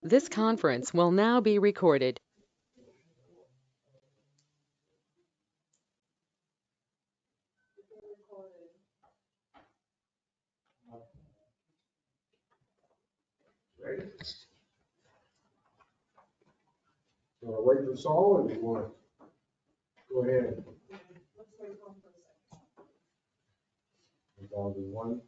This conference will now be recorded. Ready? You want to wait for Saul or do you want to go ahead? We've all do one.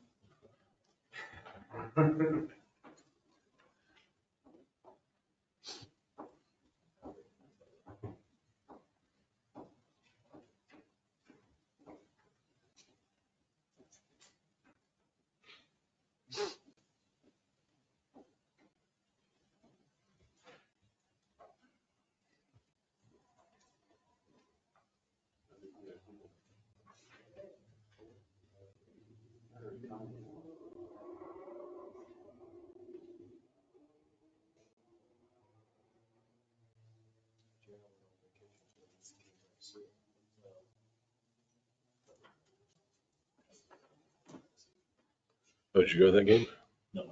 Oh, did you go to that game? No.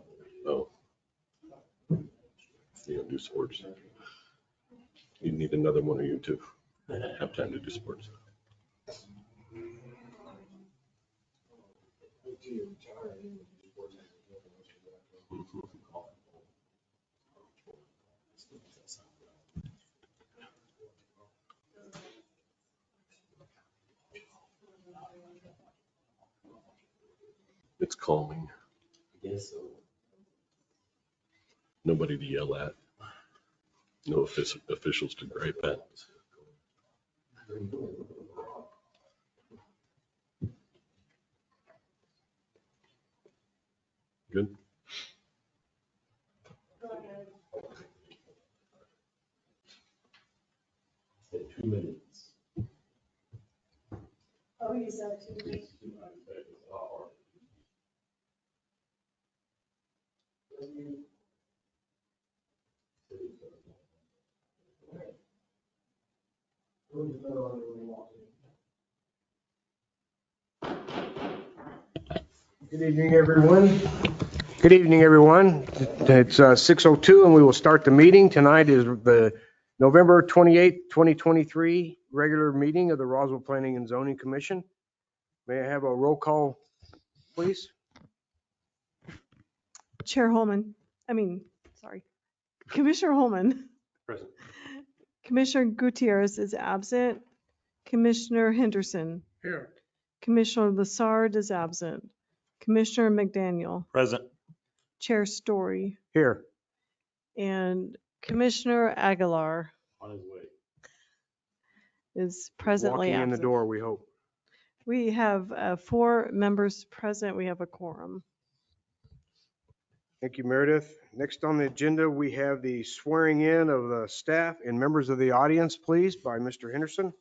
Oh. You don't do sports. You need another one of you to have time to do sports. It's calming. Yes, so. Nobody to yell at. No officials to gripe at. Good. Say 2 minutes. Oh, you said 2 minutes. Good evening, everyone. Good evening, everyone. It's 6:02 and we will start the meeting. Tonight is the November 28th, 2023 regular meeting of the Roswell Planning and Zoning Commission. May I have a roll call, please? Chair Holman, Commissioner Holman. Present. Commissioner Gutierrez is absent. Commissioner Henderson. Here. Commissioner Lassard is absent. Commissioner McDaniel. Present. Chair Story. Here. And Commissioner Aguilar On his way. is presently Walking in the absent. door, we hope. We have 4 members present. We have a quorum. Thank you, Meredith. Next on the agenda, we have the swearing in of the staff and members of the audience, please, by Mr. Henderson.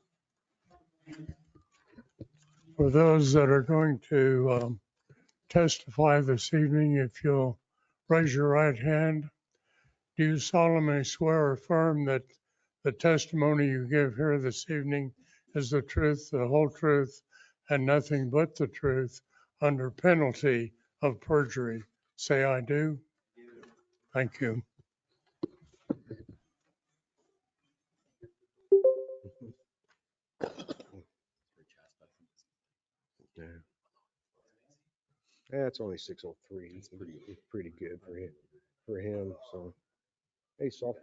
For those that are going to testify this evening, if you'll raise your right hand, do you solemnly swear or affirm that the testimony you give here this evening is the truth, the whole truth, and nothing but the truth under penalty of perjury? Say, I do. Thank you. Yeah, it's only 6:03. It's pretty good for him. So, hey, Saul.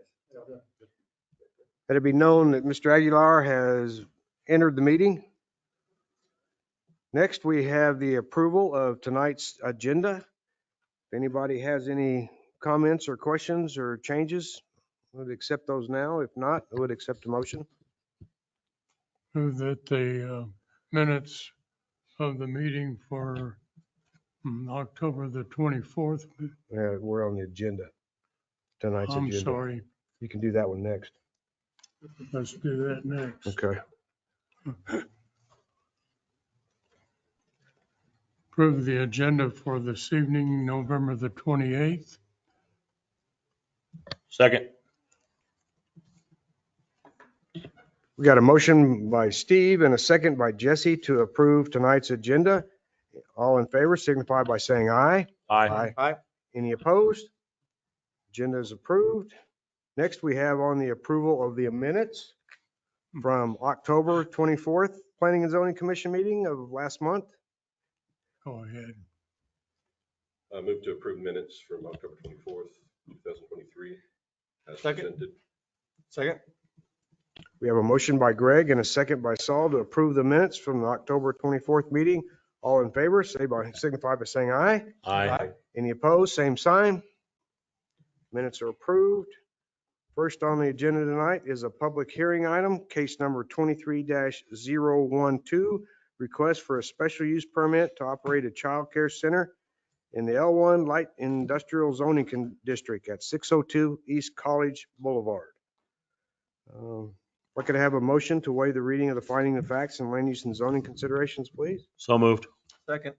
Let it be known that Mr. Aguilar has entered the meeting. Next, we have the approval of tonight's agenda. If anybody has any comments or questions or changes, we'll accept those now. If not, I would accept a motion. Move that the minutes of the meeting for October the 24th. We're on the agenda. Tonight's I'm agenda. sorry. You can do that one next. Let's do that next. Okay. Approve the agenda for this evening, November the 28th. Second. We got a motion by Steve and a second by Jesse to approve tonight's agenda. All in favor signify by saying aye. Aye. Aye. Any opposed? Agenda is approved. Next, we have on the approval of the minutes from October 24th Planning and Zoning Commission meeting of last month. Go ahead. Move to approve minutes from October 24th, 2023. As Second. presented. Second? We have a motion by Greg and a second by Saul to approve the minutes from the October 24th meeting. All in favor, signify by saying aye. Aye. Any opposed, same sign. Minutes are approved. First on the agenda tonight is a public hearing item, case number 23-012, request for a special use permit to operate a child care center in the L1 Light Industrial Zoning District at 602 East College Boulevard. If I could have a motion to waive the reading of the finding of facts and land use and zoning considerations, please. So moved. Second?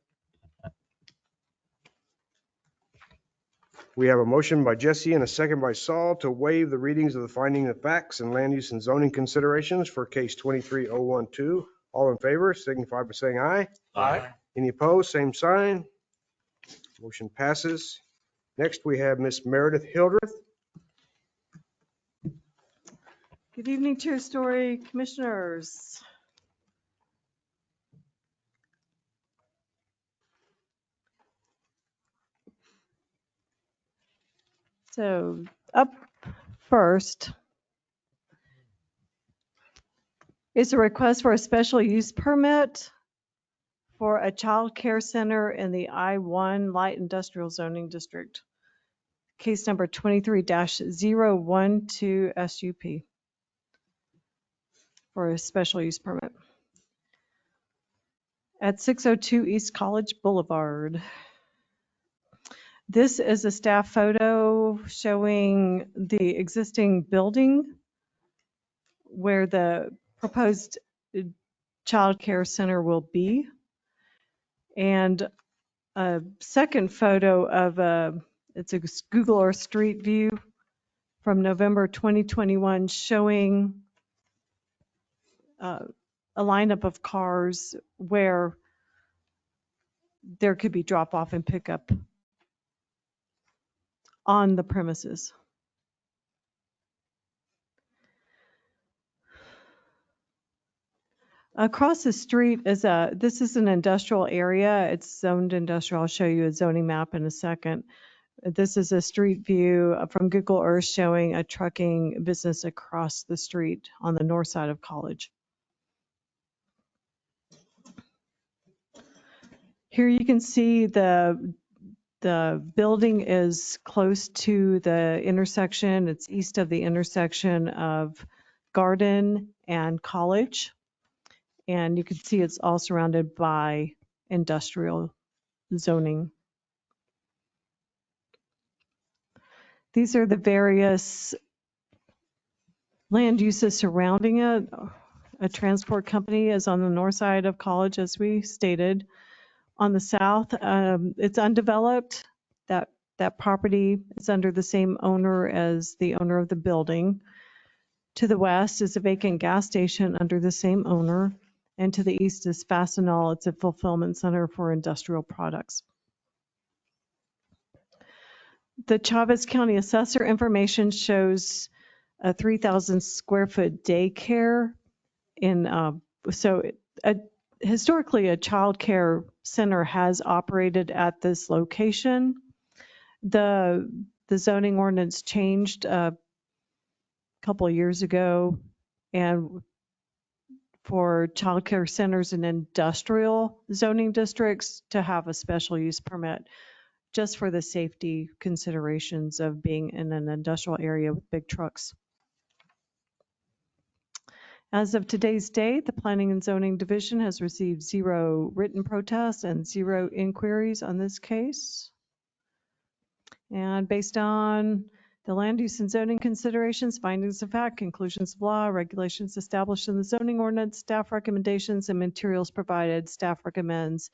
We have a motion by Jesse and a second by Saul to waive the readings of the finding of facts and land use and zoning considerations for case 23012. All in favor, signify by saying aye. Aye. Any opposed, same sign. Motion passes. Next, we have Miss Meredith Hildreth. Good evening, Chair Story, Commissioners. So up first is a request for a special use permit for a child care center in the I-1 Light Industrial Zoning District. Case number 23-012 SUP for a special use permit at 602 East College Boulevard. This is a staff photo showing the existing building where the proposed child care center will be. And a second photo of it's a Google Earth Street View from November 2021 showing a lineup of cars where there could be drop off and pickup on the premises. Across the street is this is an industrial area. It's zoned industrial. I'll show you a zoning map in a second. This is a street view from Google Earth showing a trucking business across the street on the north side of College. Here you can see the building is close to the intersection. It's east of the intersection of Garden and College. And you can see it's all surrounded by industrial zoning. These are the various land uses surrounding it. A transport company is on the north side of College, as we stated. On the south, it's undeveloped. That property is under the same owner as the owner of the building. To the west is a vacant gas station under the same owner. And to the east is Fastenal. It's a fulfillment center for industrial products. The Chavez County Assessor information shows a 3,000 square foot daycare historically, a child care center has operated at this location. The zoning ordinance changed a couple of years ago, and for child care centers in industrial zoning districts to have a special use permit just for the safety considerations of being in an industrial area with big trucks. As of today's date, the Planning and Zoning Division has received 0 written protests and 0 inquiries on this case. And based on the land use and zoning considerations, findings of fact, conclusions of law, regulations established in the zoning ordinance, staff recommendations, and materials provided, staff recommends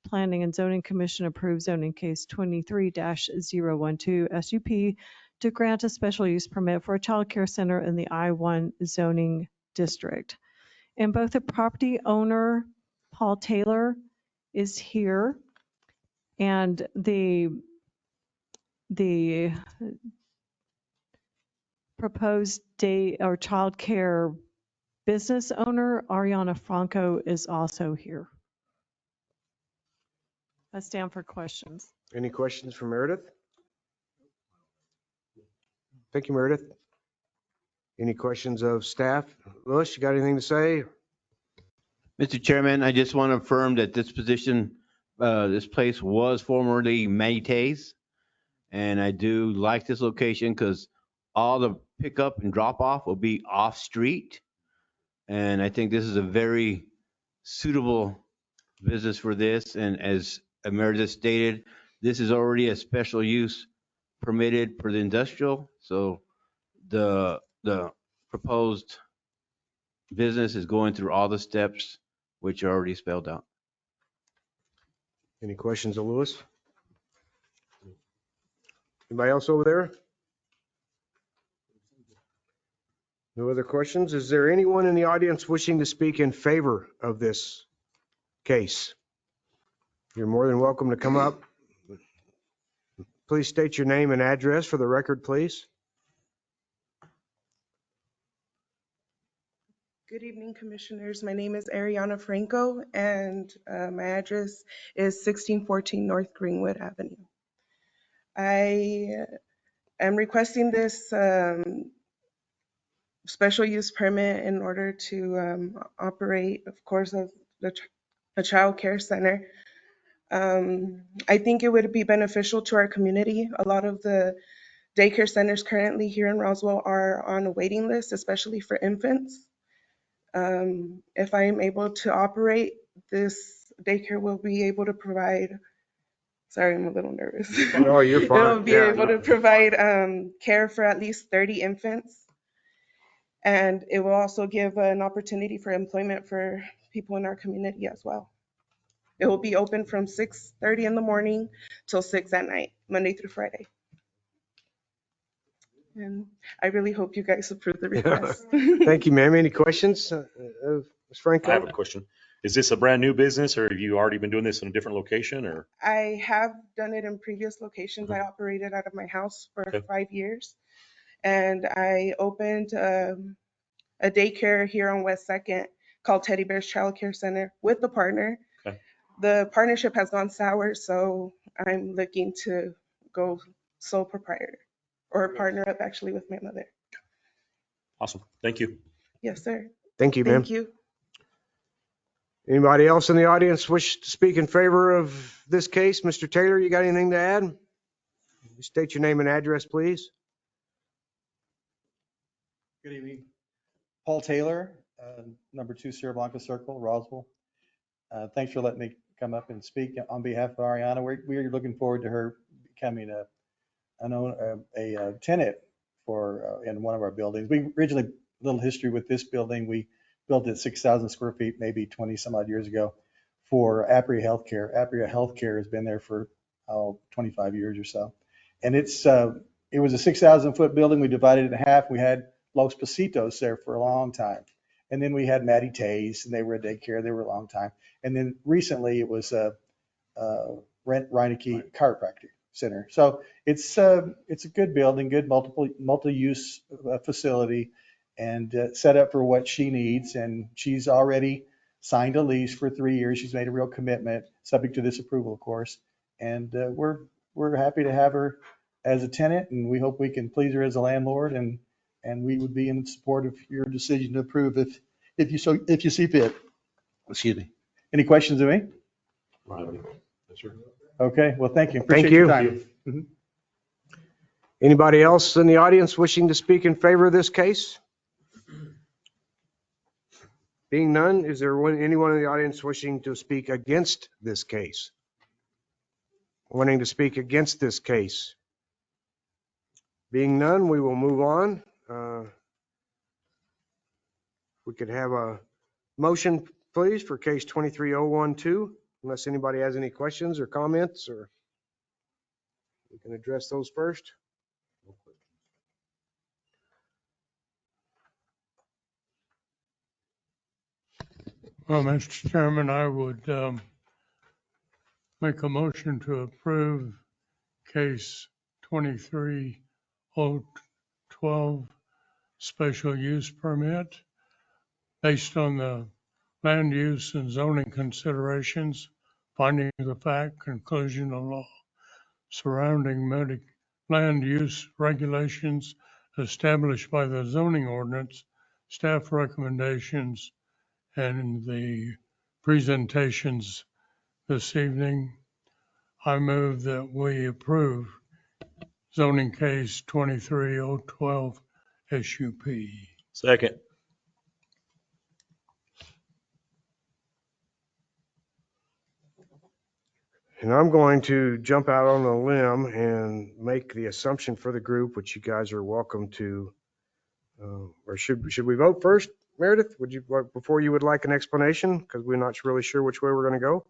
Planning and Zoning Commission approve zoning case 23-012 SUP to grant a special use permit for a child care center in the I-1 zoning district. And both the property owner, Paul Taylor, is here, and the proposed day or childcare business owner, Ariana Franco, is also here. I stand for questions. Any questions for Meredith? Thank you, Meredith. Any questions of staff? Louis, you got anything to say? Mr. Chairman, I just want to affirm that this position, this place was formerly Manny Tay's. And I do like this location because all the pickup and drop off will be off street. And I think this is a very suitable business for this. And as Meredith stated, this is already a special use permitted for the industrial. So the proposed business is going through all the steps which are already spelled out. Any questions of Louis? Anybody else over there? No other questions? Is there anyone in the audience wishing to speak in favor of this case? You're more than welcome to come up. Please state your name and address for the record, please. Good evening, Commissioners. My name is Ariana Franco, and my address is 1614 North Greenwood Avenue. I am requesting this special use permit in order to operate, of course, a child care center. I think it would be beneficial to our community. A lot of the daycare centers currently here in Roswell are on a waiting list, especially for infants. If I am able to operate, this daycare will be able to provide, sorry, I'm a little nervous. No, you're fine. It will be able to provide care for at least 30 infants. And it will also give an opportunity for employment for people in our community as well. It will be open from 6:30 in the morning till 6 at night, Monday through Friday. And I really hope you guys approve the request. Thank you, ma'am. Any questions? Ms. Franco? I have a question. Is this a brand new business, or have you already been doing this in a different location, or? I have done it in previous locations. I operated out of my house for 5 years. And I opened a daycare here on West 2nd called Teddy Bears Child Care Center with the partner. Okay. The partnership has gone sour, so I'm looking to go sole proprietor or partner up actually with my mother. Awesome. Thank you. Yes, sir. Thank you, ma'am. Thank you. Anybody else in the audience wish to speak in favor of this case? Mr. Taylor, you got anything to add? State your name and address, please. Good evening. Paul Taylor, number 2 Sierra Blanca Circle, Roswell. Thanks for letting me come up and speak on behalf of Ariana. We're looking forward to her becoming a tenant for in one of our buildings. We originally, a little history with this building, we built it 6,000 square feet, maybe 20 some odd years ago for Apria Healthcare. Apria Healthcare has been there for 25 years or so. And it was a 6,000 foot building. We divided it in half. We had Los Pasitos there for a long time. And then we had Matty Tay's, and they were a daycare. They were a long time. And then recently it was Reineke Chiropractic Center. So it's a good building, good multi-use facility, and set up for what she needs. And she's already signed a lease for 3 years. She's made a real commitment, subject to this approval, of course. And we're happy to have her as a tenant, and we hope we can please her as a landlord. And we would be in support of your decision to approve if you see fit. Excuse me. Any questions of me? Okay. Well, thank you. Appreciate your time. Anybody else in the audience wishing to speak in favor of this case? Being none, is there anyone in the audience wishing to speak against this case? Wanting to speak against this case? Being none, we will move on. We could have a motion, please, for case 23012, unless anybody has any questions or comments, or we can address those first. Well, Mr. Chairman, I would make a motion to approve case 23012 special use permit based on the land use and zoning considerations, finding of fact, conclusion of law surrounding land use regulations established by the zoning ordinance, staff recommendations, and the presentations this evening. I move that we approve zoning case 23012 SUP. Second. And I'm going to jump out on a limb and make the assumption for the group, which you guys are welcome to. Or should we vote first, Meredith? Would you, before you would like an explanation? Because we're not really sure which way we're going to go.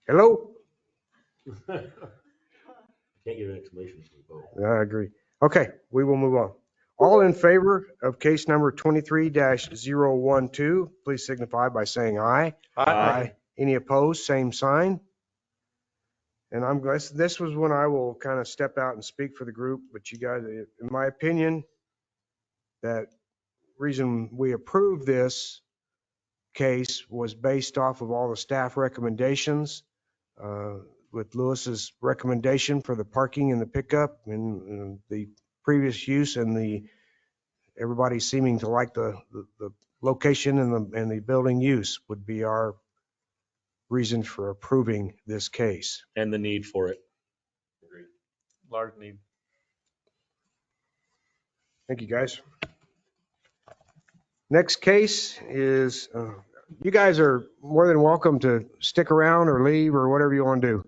Hello? Can't give an explanation for the vote. I agree. Okay, we will move on. All in favor of case number 23-012, please signify by saying aye. Aye. Any opposed, same sign. And I'm glad, this was when I will kind of step out and speak for the group, but you guys, in my opinion, that reason we approved this case was based off of all the staff recommendations, with Lewis's recommendation for the parking and the pickup and the previous use and everybody seeming to like the location and the building use would be our reason for approving this case. And the need for it. Agreed. Large need. Thank you, guys. Next case is, you guys are more than welcome to stick around or leave or whatever you want to do.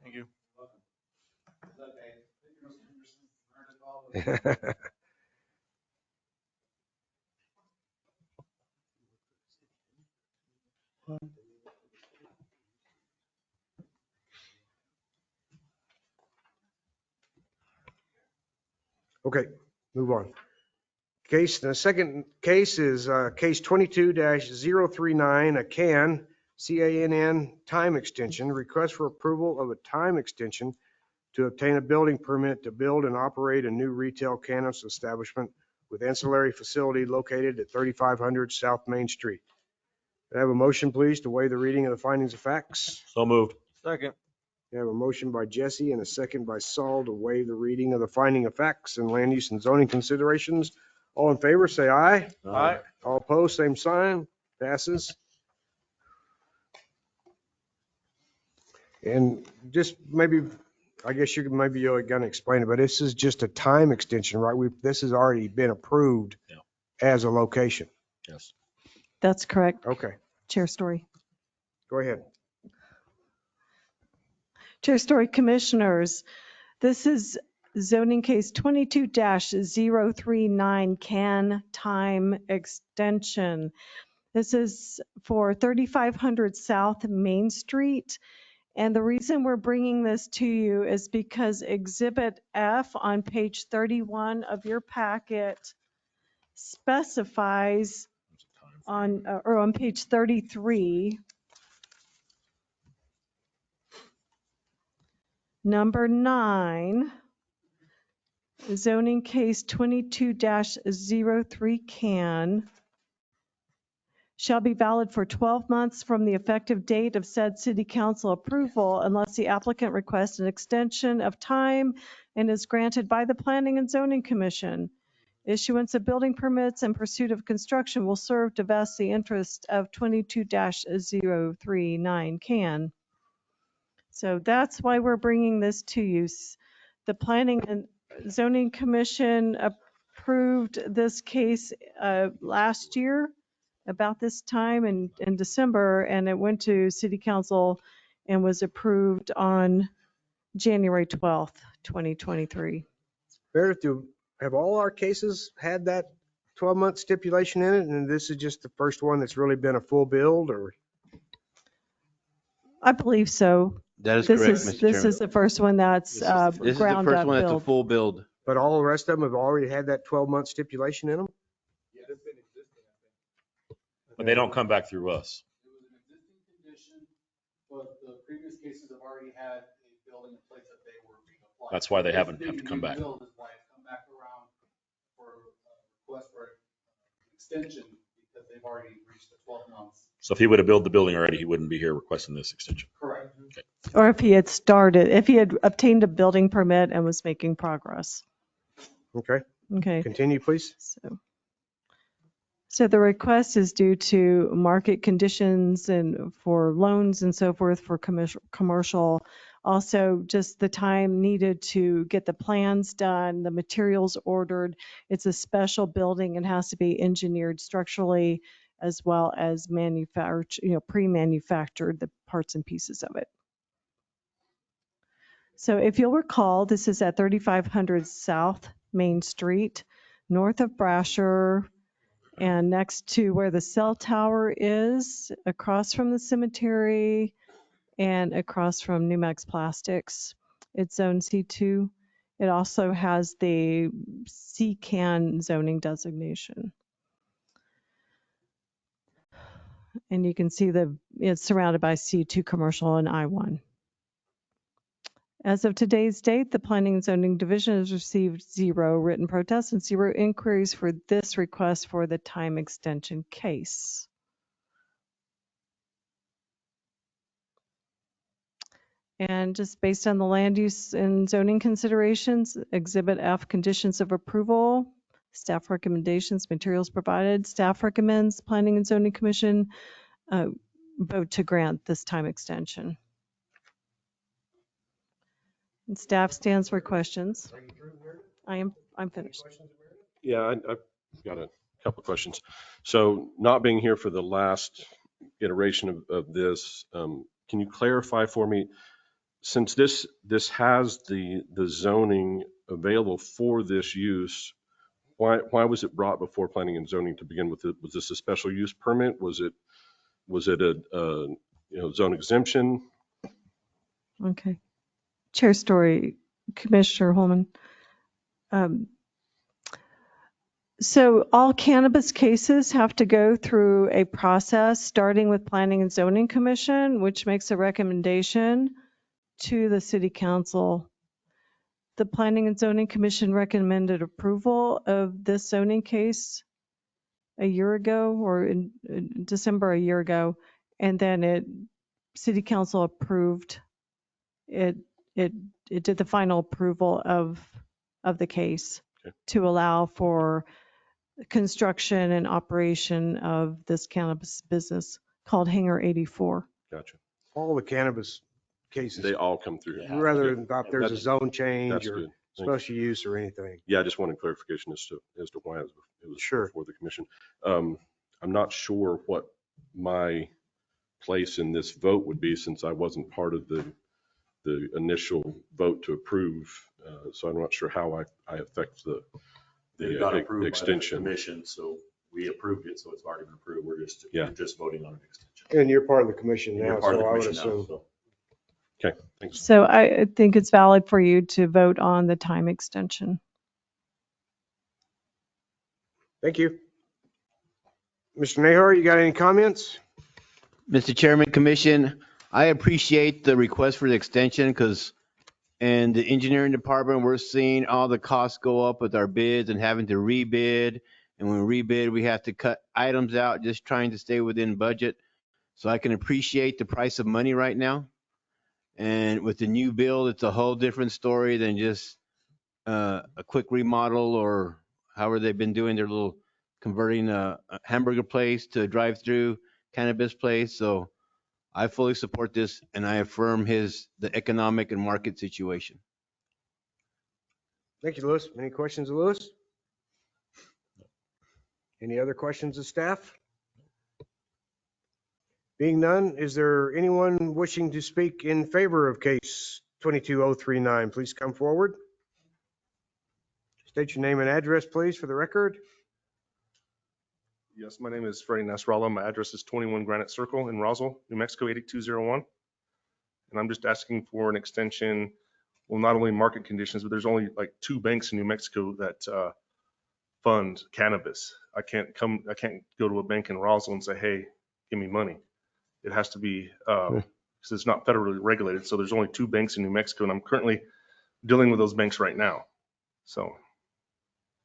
Thank you. Okay, move on. The second case is case 22-039, a CANN time extension, request for approval of a time extension to obtain a building permit to build and operate a new retail cannabis establishment with ancillary facility located at 3500 South Main Street. Can I have a motion, please, to waive the reading of the findings of facts? So moved. Second. We have a motion by Jesse and a second by Saul to waive the reading of the finding of facts and land use and zoning considerations. All in favor, say aye. Aye. All opposed, same sign. Passes. And just maybe, I guess you're going to explain it, but this is just a time extension, right? This has already been approved as a location. Yes. That's correct, Okay, Chair Story. go ahead. Chair Story Commissioners, this is zoning case 22-039 CAN time extension. This is for 3500 South Main Street. And the reason we're bringing this to you is because Exhibit F on page 31 of your packet specifies on page 33, number 9, zoning case 22-03 CAN shall be valid for 12 months from the effective date of said city council approval unless the applicant requests an extension of time and is granted by the Planning and Zoning Commission. Issuance of building permits and pursuit of construction will serve to vest the interest of 22-039 CAN. So that's why we're bringing this to you. The Planning and Zoning Commission approved this case last year about this time in December, and it went to City Council and was approved on January 12th, 2023. Meredith, have all our cases had that 12-month stipulation in it? And this is just the first one that's really been a full build, or? I believe so. That is correct, Mr. Chairman. This is the first one that's This is the ground first up one that's a build. full build. But all the rest of them have already had that 12-month stipulation in them? But they don't come back through us. It was an existing condition, but the previous cases have already had a building a place that they were being applied. That's why they haven't This have to come new back. build is why it's come back around for a request for an extension because they've already reached the 12 months. So if he would have built the building already, he wouldn't be here requesting this extension. Correct. Or if he had obtained a building permit and was making progress. Okay, Okay. continue, please. So the request is due to market conditions and for loans and so forth for commercial. Also, just the time needed to get the plans done, the materials ordered. It's a special building and has to be engineered structurally as well as pre-manufactured, the parts and pieces of it. So if you'll recall, this is at 3500 South Main Street, north of Brasher, and next to where the cell tower is, across from the cemetery and across from Numex Plastics. It's zone C2. It also has the CCAN zoning designation. And you can see it's surrounded by C2 commercial and I-1. As of today's date, the Planning and Zoning Division has received 0 written protests and 0 inquiries for this request for the time extension case. And just based on the land use and zoning considerations, Exhibit F, conditions of approval, staff recommendations, materials provided, staff recommends Planning and Zoning Commission vote to grant this time extension. And staff stands for questions. I'm finished. Yeah, I've got a couple of questions. So not being here for the last iteration of this, can you clarify for me, since this has the zoning available for this use, why was it brought before planning and zoning to begin with? Was this a special use permit? Was it a zone exemption? Okay. Chair Story, Commissioner Holman. So all cannabis cases have to go through a process starting with Planning and Zoning Commission, which makes a recommendation to the City Council. The Planning and Zoning Commission recommended approval of this zoning case a year ago, or in December a year ago, and then City Council approved it. It did the final approval of the case to allow for construction and operation of this cannabis business called Hangar 84. Gotcha. All the cannabis cases, They all come through. rather than if there's a That's- zone change That's or good. special use or anything. Yeah, I just wanted clarification as to why it was Sure. before the commission. I'm not sure what my place in this vote would be since I wasn't part of the initial vote to approve. So I'm not sure how I affect It got the approved by the extension. commission, so we approved it, so it's already been approved. We're just voting on an extension. And you're part of the commission And you're now, part of so the I would commission now, assume. so. Okay, thanks. So I think it's valid for you to vote on the time extension. Thank you. Mr. Nahar, you got any comments? Mr. Chairman, Commission, I appreciate the request for the extension because in the engineering department, we're seeing all the costs go up with our bids and having to rebid. And when we rebid, we have to cut items out, just trying to stay within budget. So I can appreciate the price of money right now. And with the new build, it's a whole different story than just a quick remodel or however they've been doing their little converting a hamburger place to a drive-through cannabis place. So I fully support this and I affirm the economic and market situation. Thank you, Louis. Any questions of Louis? Any other questions of staff? Being none, is there anyone wishing to speak in favor of case 22039? Please come forward. State your name and address, please, for the record. Yes, my name is Freddie Nasrallah. My address is 21 Granite Circle in Roswell, New Mexico, 88201. And I'm just asking for an extension. Well, not only market conditions, but there's only like 2 banks in New Mexico that fund cannabis. I can't go to a bank in Roswell and say, hey, give me money. It has to be because it's not federally regulated. So there's only 2 banks in New Mexico, and I'm currently dealing with those banks right now. So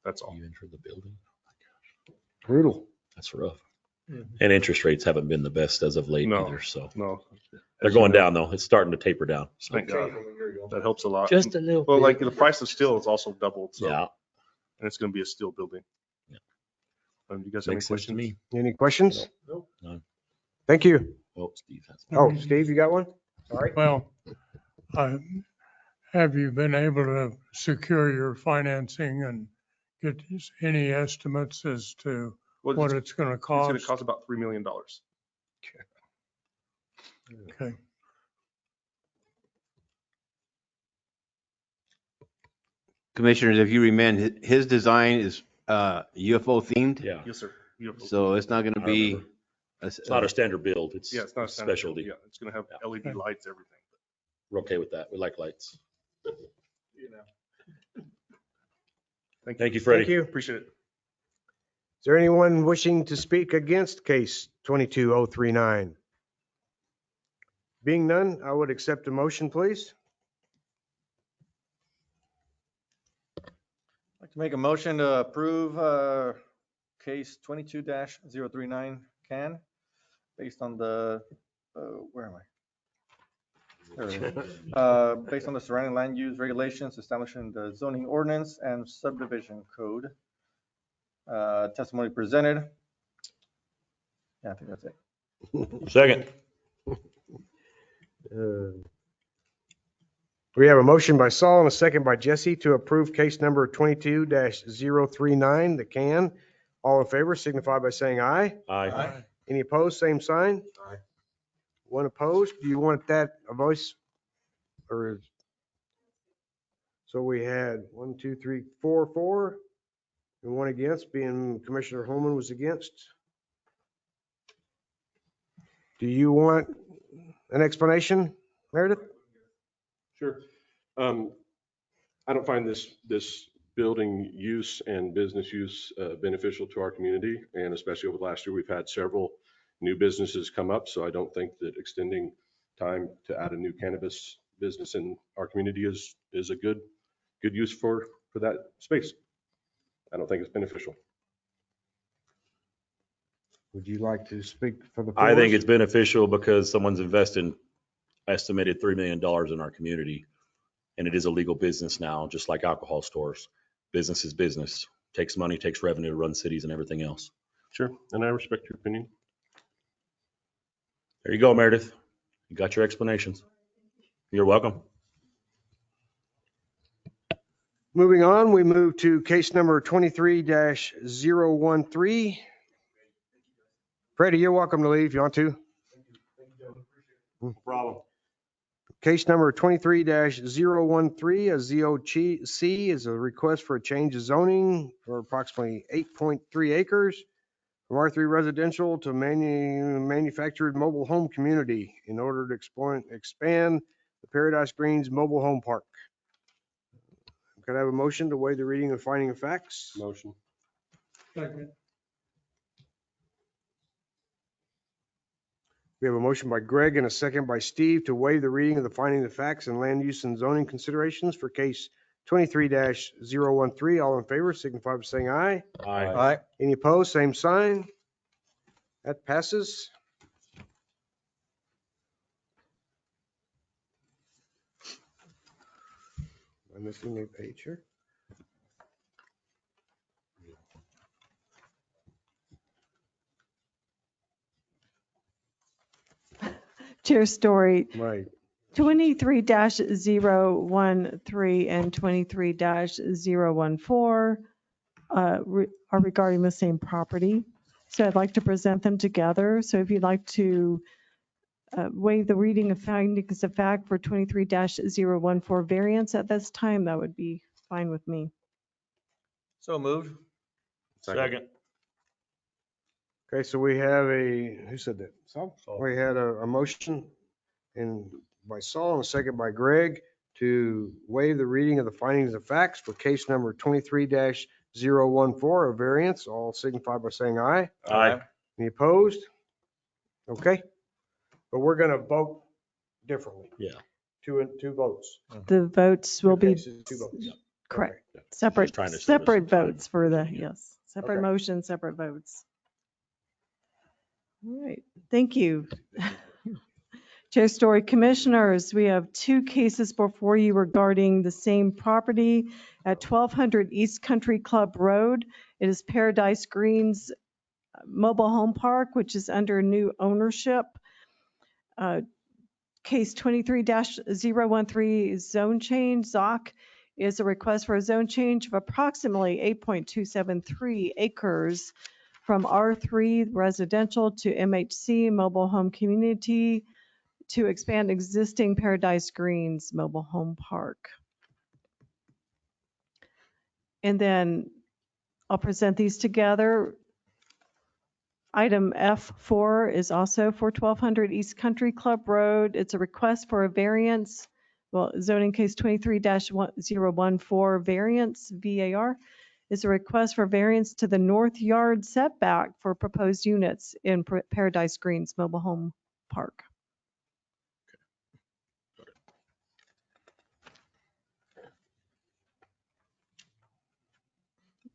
that's all. You entered the building? Brutal. That's rough. And interest rates haven't been the best as of late No. either, so. No. They're going down though. It's starting to taper down. So. Thank God. That helps a lot. Just a little Well, bit. like the price of steel has also doubled. So, Yeah. and it's going to be a steel building. Yeah. You guys have any Makes sense to questions? me. Any questions? Nope. None. Thank you. Oh, Steve has. Oh, Steve, you got one? All right. Well, have you been able to secure your financing and get any estimates as to Well, what it's going to It's going cost? to cost about $3 million. Okay. Commissioners, if you remember, his design is UFO themed. Yeah. Yes, sir. Beautiful. So it's not going to I be. remember. It's not a standard build. It's Yeah, it's not a standard build. specialty. Yeah, it's going to have LED lights, everything. We're okay with that. We like lights. Thank you, Freddie. Thank you. Appreciate it. Is there anyone wishing to speak against case 22039? Being none, I would accept a motion, please. I'd like to make a motion to approve case 22-039 CAN based on the, where am I? There it is. Based on the surrounding land use regulations establishing the zoning ordinance and subdivision code. Testimony presented. Yeah, I think that's it. Second. We have a motion by Saul and a second by Jesse to approve case number 22-039, the CAN. All in favor signify by saying aye. Aye. Any opposed, same sign. Aye. One opposed. Do you want that a voice? Or so we had 1, 2, 3, 4, and one against, being Commissioner Holman was against. Do you want an explanation, Meredith? Sure. I don't find this building use and business use beneficial to our community. And especially over the last year, we've had several new businesses come up. So I don't think that extending time to add a new cannabis business in our community is a good use for that space. I don't think it's beneficial. Would you like to speak for the? I think it's beneficial because someone's investing estimated $3 million in our community. And it is a legal business now, just like alcohol stores. Business is business. Takes money, takes revenue to run cities and everything else. Sure. And I respect your opinion. There you go, Meredith. You got your explanations. You're welcome. Moving on, we move to case number 23-013. Freddie, you're welcome to leave if you want to. No problem. Case number 23-013, a ZOC is a request for a change of zoning for approximately 8.3 acres from R3 residential to manufactured mobile home community in order to expand the Paradise Greens Mobile Home Park. Could I have a motion to waive the reading and finding of facts? Motion. Second. We have a motion by Greg and a second by Steve to waive the reading of the finding of facts and land use and zoning considerations for case 23-013. All in favor, signify by saying aye. Aye. Any opposed, same sign. That passes. Am I missing a page here? Chair Story, Right. 23-013 and 23-014 are regarding the same property. So I'd like to present them together. So if you'd like to waive the reading of findings of fact for 23-014 variance at this time, that would be fine with me. So moved. Second. Okay, so we have who said that? Saul? We had a motion by Saul and a second by Greg to waive the reading of the findings of facts for case number 23-014, a variance. All signify by saying aye. Aye. Any opposed? Okay. But we're going to vote differently. Yeah. Two votes. The votes will Two be cases, two votes. correct. Okay. Separate, trying to save us separate some time. votes for the, yes, separate Okay. motion, separate votes. All right, thank you. Chair Story Commissioners, we have 2 cases before you regarding the same property at 1200 East Country Club Road. It is Paradise Greens Mobile Home Park, which is under new ownership. Case 23-013 zone change. ZOC is a request for a zone change of approximately 8.273 acres from R3 residential to MHC mobile home community to expand existing Paradise Greens mobile home park. And then I'll present these together. Item F4 is also for 1200 East Country Club Road. It's a request for a variance. Well, zoning case 23-014 variance, VAR, is a request for variance to the north yard setback for proposed units in Paradise Greens Mobile Home Park.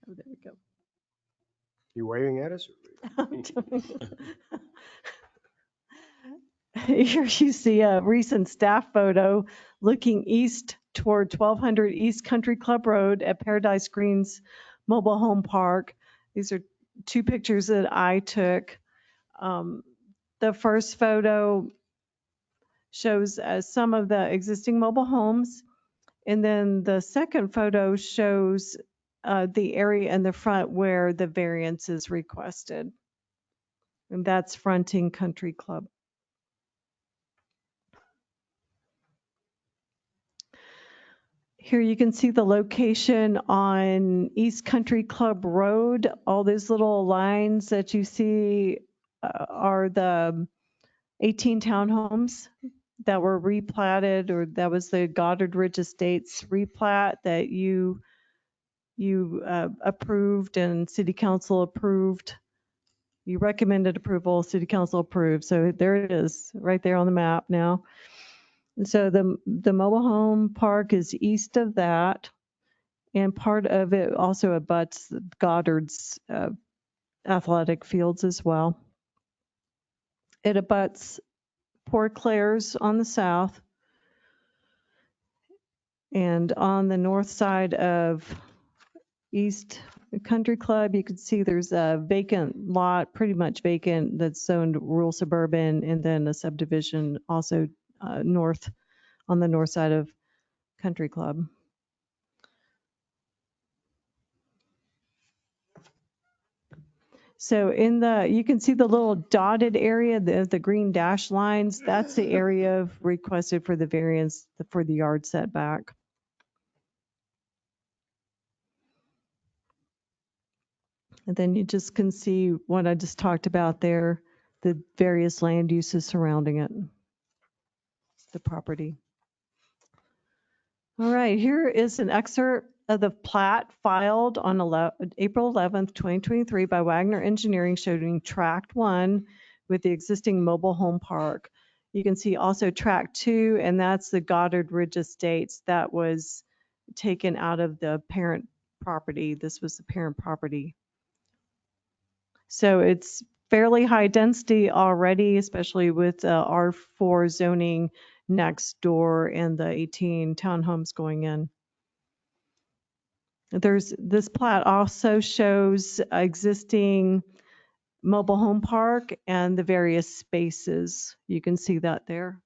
Oh, there we go. You waving at us? Here you see a recent staff photo looking east toward 1200 East Country Club Road at Paradise Greens Mobile Home Park. These are 2 pictures that I took. The first photo shows some of the existing mobile homes. And then the second photo shows the area in the front where the variance is requested. And that's fronting Country Club. Here you can see the location on East Country Club Road. All these little lines that you see are the 18 townhomes that were replatted, or that was the Goddard Ridge Estates replat that you approved and City Council approved. You recommended approval, City Council approved. So there it is, right there on the map now. And so the mobile home park is east of that, and part of it also abuts Goddard's athletic fields as well. It abuts Port Claire's on the south, and on the north side of East Country Club, you can see there's a vacant lot, pretty much vacant, that's zoned rural suburban, and then a subdivision also north, on the north side of Country Club. So you can see the little dotted area, the green dash lines, that's the area requested for the variance for the yard setback. And then you just can see what I just talked about there, the various land uses surrounding it, the property. All right, here is an excerpt of the plat filed on April 11th, 2023 by Wagner Engineering showing Tract 1 with the existing mobile home park. You can see also Tract 2, and that's the Goddard Ridge Estates that was taken out of the parent property. This was the parent property. So it's fairly high density already, especially with R4 zoning next door and the 18 townhomes going in. This plat also shows existing mobile home park and the various spaces. You can see that there.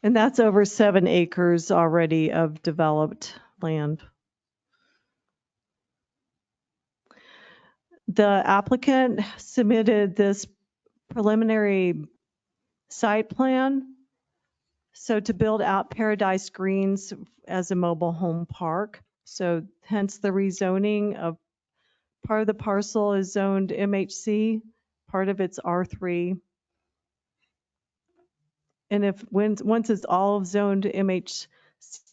And that's over 7 acres already of developed land. The applicant submitted this preliminary site plan, so to build out Paradise Greens as a mobile home park. So hence the rezoning of part of the parcel is zoned MHC, part of it's R3. And once it's all zoned MHC,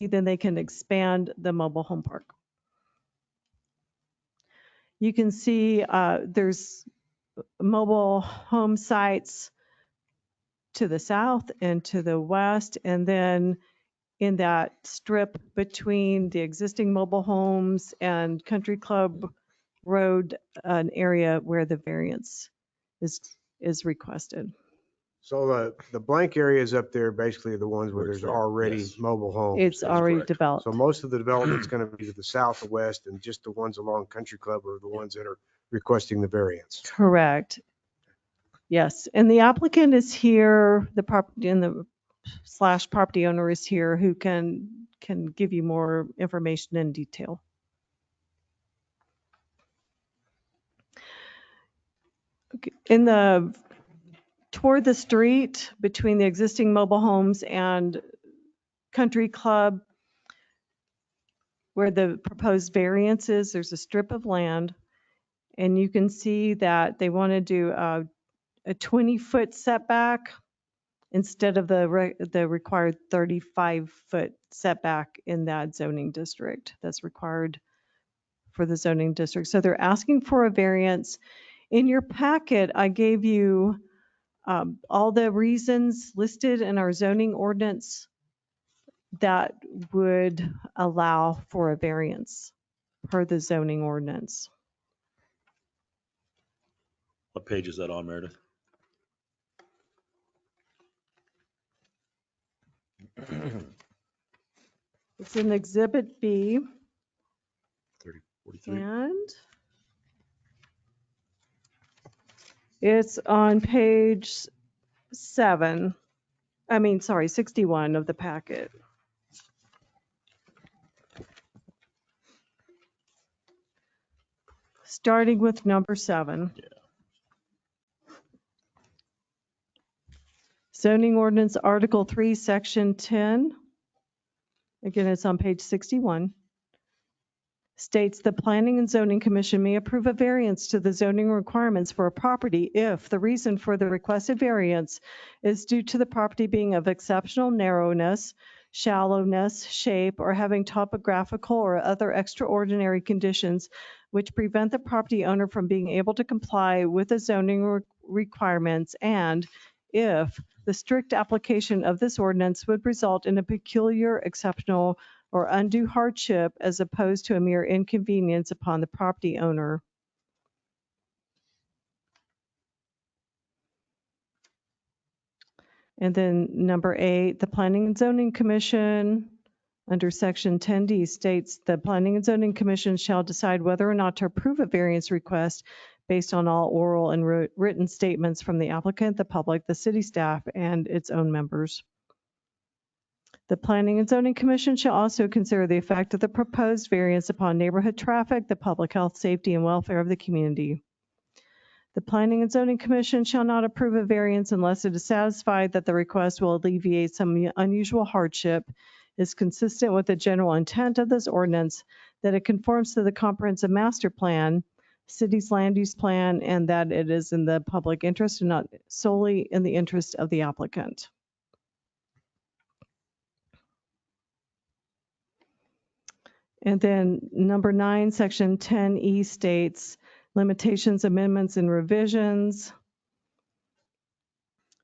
then they can expand the mobile home park. You can see there's mobile home sites to the south and to the west, and then in that strip between the existing mobile homes and Country Club Road, an area where the variance is requested. So the blank areas up there basically are the ones where there's already Yes. mobile homes. It's already correct. developed. So most of the development's going to be to the south or west, and just the ones along Country Club are the ones that are requesting the variance. Correct. Yes, and the applicant is here, the property and the / property owner is here who can give you more information in detail. Okay, toward the street between the existing mobile homes and Country Club, where the proposed variance is, there's a strip of land, and you can see that they want to do a 20-foot setback instead of the required 35-foot setback in that zoning district that's required for the zoning district. So they're asking for a variance. In your packet, I gave you all the reasons listed in our zoning ordinance that would allow for a variance per the zoning ordinance. What page is that on, Meredith? It's in Exhibit B. 43. And it's on page 61 of the packet. Starting with number 7. Yeah. Zoning ordinance Article 3, Section 10. Again, it's on page 61. States the Planning and Zoning Commission may approve a variance to the zoning requirements for a property if the reason for the requested variance is due to the property being of exceptional narrowness, shallowness, shape, or having topographical or other extraordinary conditions which prevent the property owner from being able to comply with the zoning requirements, and if the strict application of this ordinance would result in a peculiar, exceptional, or undue hardship as opposed to a mere inconvenience upon the property owner. And then number 8, the Planning and Zoning Commission under section 10D states the Planning and Zoning Commission shall decide whether or not to approve a variance request based on all oral and written statements from the applicant, the public, the city staff, and its own members. The Planning and Zoning Commission shall also consider the effect of the proposed variance upon neighborhood traffic, the public health, safety, and welfare of the community. The Planning and Zoning Commission shall not approve a variance unless it is satisfied that the request will alleviate some unusual hardship, is consistent with the general intent of this ordinance, that it conforms to the comprehensive master plan, city's land use plan, and that it is in the public interest and not solely in the interest of the applicant. And then number 9, section 10E states limitations, amendments, and revisions.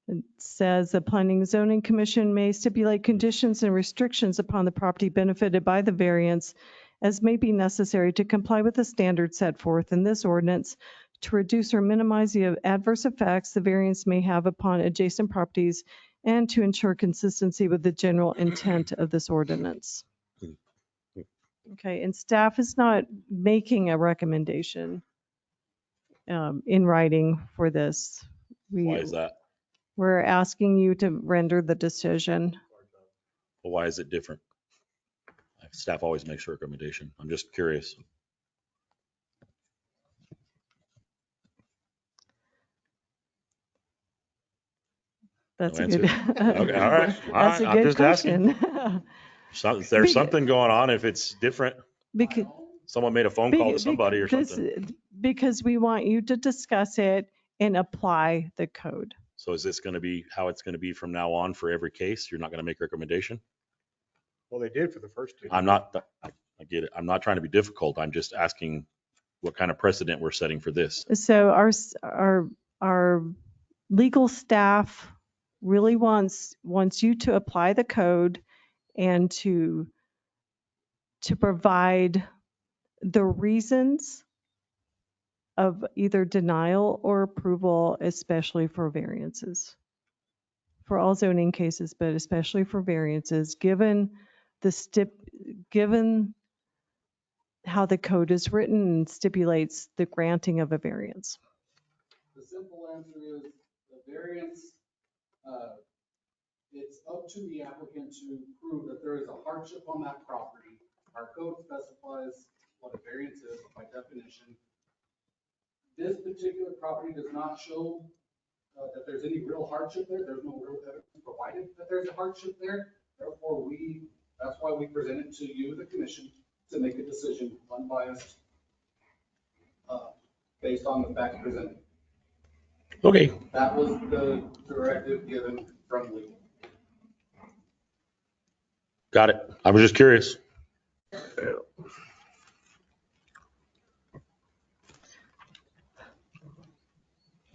It says the Planning and Zoning Commission may stipulate conditions and restrictions upon the property benefited by the variance as may be necessary to comply with the standards set forth in this ordinance to reduce or minimize the adverse effects the variance may have upon adjacent properties and to ensure consistency with the general intent of this ordinance. Okay, and staff is not making a recommendation in writing for this. Why is that? We're asking you to render the decision. Well, why is it different? Staff always makes a recommendation. I'm just curious. That's No a good. answer? Okay, all right. That's a I'm good just asking. question. There's something going on if it's different. Because, Someone made a phone call to somebody or something. Because we want you to discuss it and apply the code. So is this going to be how it's going to be from now on for every case? You're not going to make a recommendation? Well, they did for the first two. I get it. I'm not trying to be difficult. I'm just asking what kind of precedent we're setting for this. So our legal staff really wants you to apply the code and to provide the reasons of either denial or approval, especially for variances. For all zoning cases, but especially for variances, given how the code is written and stipulates the granting of a variance. The simple answer is the variance, it's up to the applicant to prove that there is a hardship on that property. Our code specifies what a variance is by definition. This particular property does not show that there's any real hardship there. There's no real evidence provided that there's a hardship there. Therefore, that's why we present it to you, the commission, to make a decision unbiased based on the facts presented. Okay. That was the directive given from legal. Got it. I was just curious.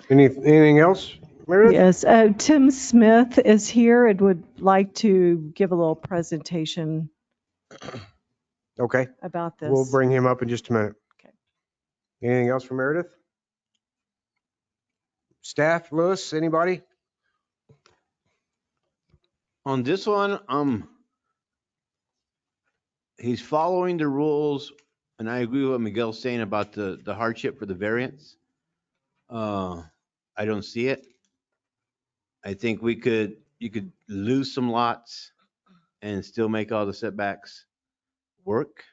Anything else, Meredith? Yes, Tim Smith is here and would like to give a little presentation Okay, about this. we'll bring him up in just a minute. Okay. Anything else for Meredith? Staff, Lewis, anybody? On this one, he's following the rules, and I agree with what Miguel's saying about the hardship for the variance. I don't see it. I think you could lose some lots and still make all the setbacks work.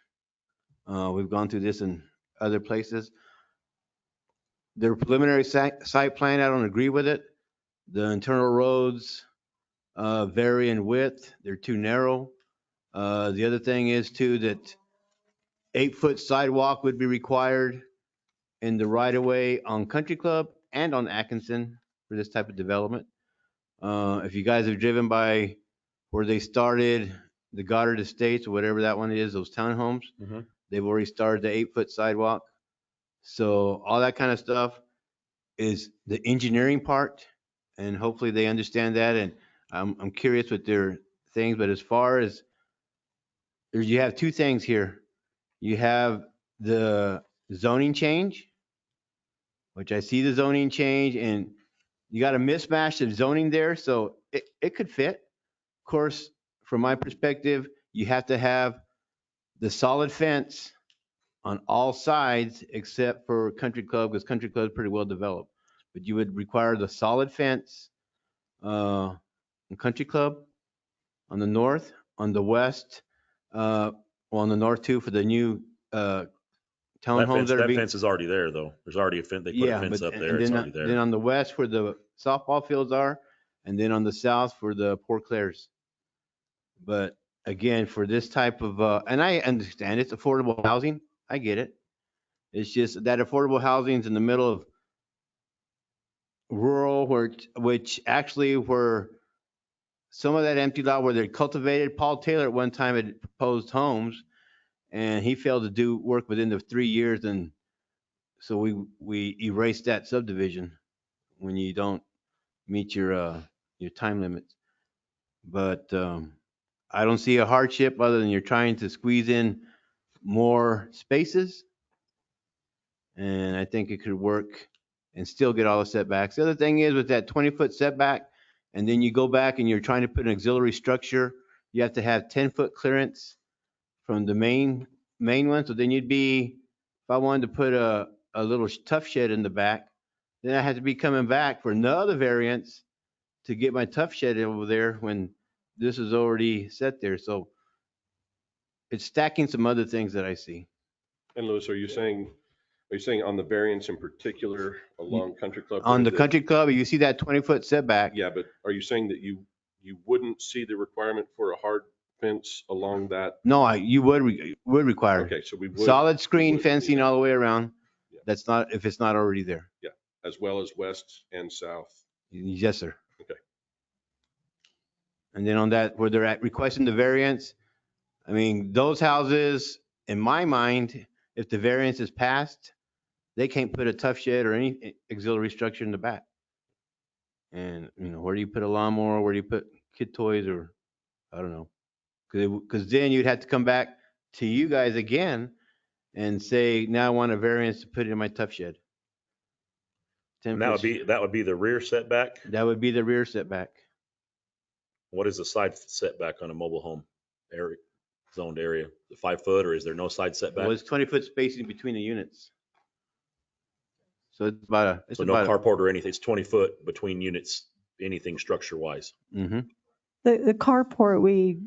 We've gone through this in other places. The preliminary site plan, I don't agree with it. The internal roads vary in width. They're too narrow. The other thing is too that 8-foot sidewalk would be required in the right of way on Country Club and on Atkinson for this type of development. If you guys have driven by where they started the Goddard Estates or whatever that one is, those townhomes, they've already started the 8-foot sidewalk. So all that kind of stuff is the engineering part, and hopefully they understand that. And I'm curious with their things, but as far as you have two things here. You have the zoning change, which I see the zoning change, and you got a mismatch of zoning there, so it could fit. Of course, from my perspective, you have to have the solid fence on all sides except for Country Club, because Country Club is pretty well developed. But you would require the solid fence on Country Club on the north, on the west, on the north too for the new townhomes that are That being. fence is already there, though. There's already a fence. They put a fence up there. It's already there. Then on the west where the softball fields are, and then on the south for the Port Clairs. But again, for this type of, and I understand it's affordable housing. I get it. It's just that affordable housing is in the middle of rural, which actually were some of that empty lot where they're cultivated. Paul Taylor at one time had proposed homes, and he failed to do work within the 3 years, and so we erased that subdivision when you don't meet your time limits. But I don't see a hardship other than you're trying to squeeze in more spaces, and I think it could work and still get all the setbacks. The other thing is with that 20-foot setback, and then you go back and you're trying to put an auxiliary structure, you have to have 10-foot clearance from the main one. So then you'd be, if I wanted to put a little tough shed in the back, then I had to be coming back for another variance to get my tough shed over there when this is already set there. So it's stacking some other things that I see. And Louis, are you saying on the variance in particular along Country Club? On the Country Club, you see that 20-foot setback. Yeah, but are you saying that you wouldn't see the requirement for a hard fence along that? No, you would require Okay, so we would. solid screen would, fencing yeah. all the way around. Yeah. That's not, if it's not already there. Yeah, as well as west and south. Yes, sir. Okay. And then on that, where they're at requesting the variance, I mean, those houses, in my mind, if the variance is passed, they can't put a tough shed or any auxiliary structure in the back. And, where do you put a lawnmower? Where do you put kid toys or, I don't know. Because then you'd have to come back to you guys again and say, now I want a variance to put it in my tough shed. And that would be the rear setback. That would be the rear setback. What is the side setback on a mobile home area, zoned area? The 5 foot, or is there no side setback? Well, it's 20-foot spacing between the units. So it's about So no carport or anything. It's 20 foot between units, anything structure wise. Mm-hmm. The carport, we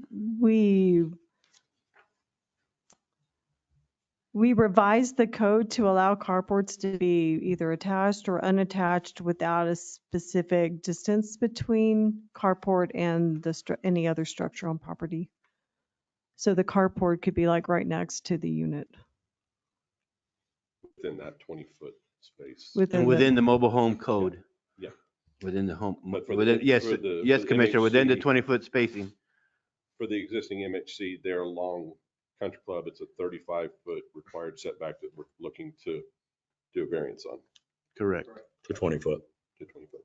revised the code to allow carports to be either attached or unattached without a specific distance between carport and any other structure on property. So the carport could be like right next to the unit. Within that 20-foot space. Within the mobile home code. Yeah. Within the home, But for within, the- yes, for the- yes, for the Commissioner, within the MHC 20-foot spacing. For the existing MHC, they're along Country Club. It's a 35-foot required setback that we're looking to do a variance on Correct. To 20 foot. to 20 foot.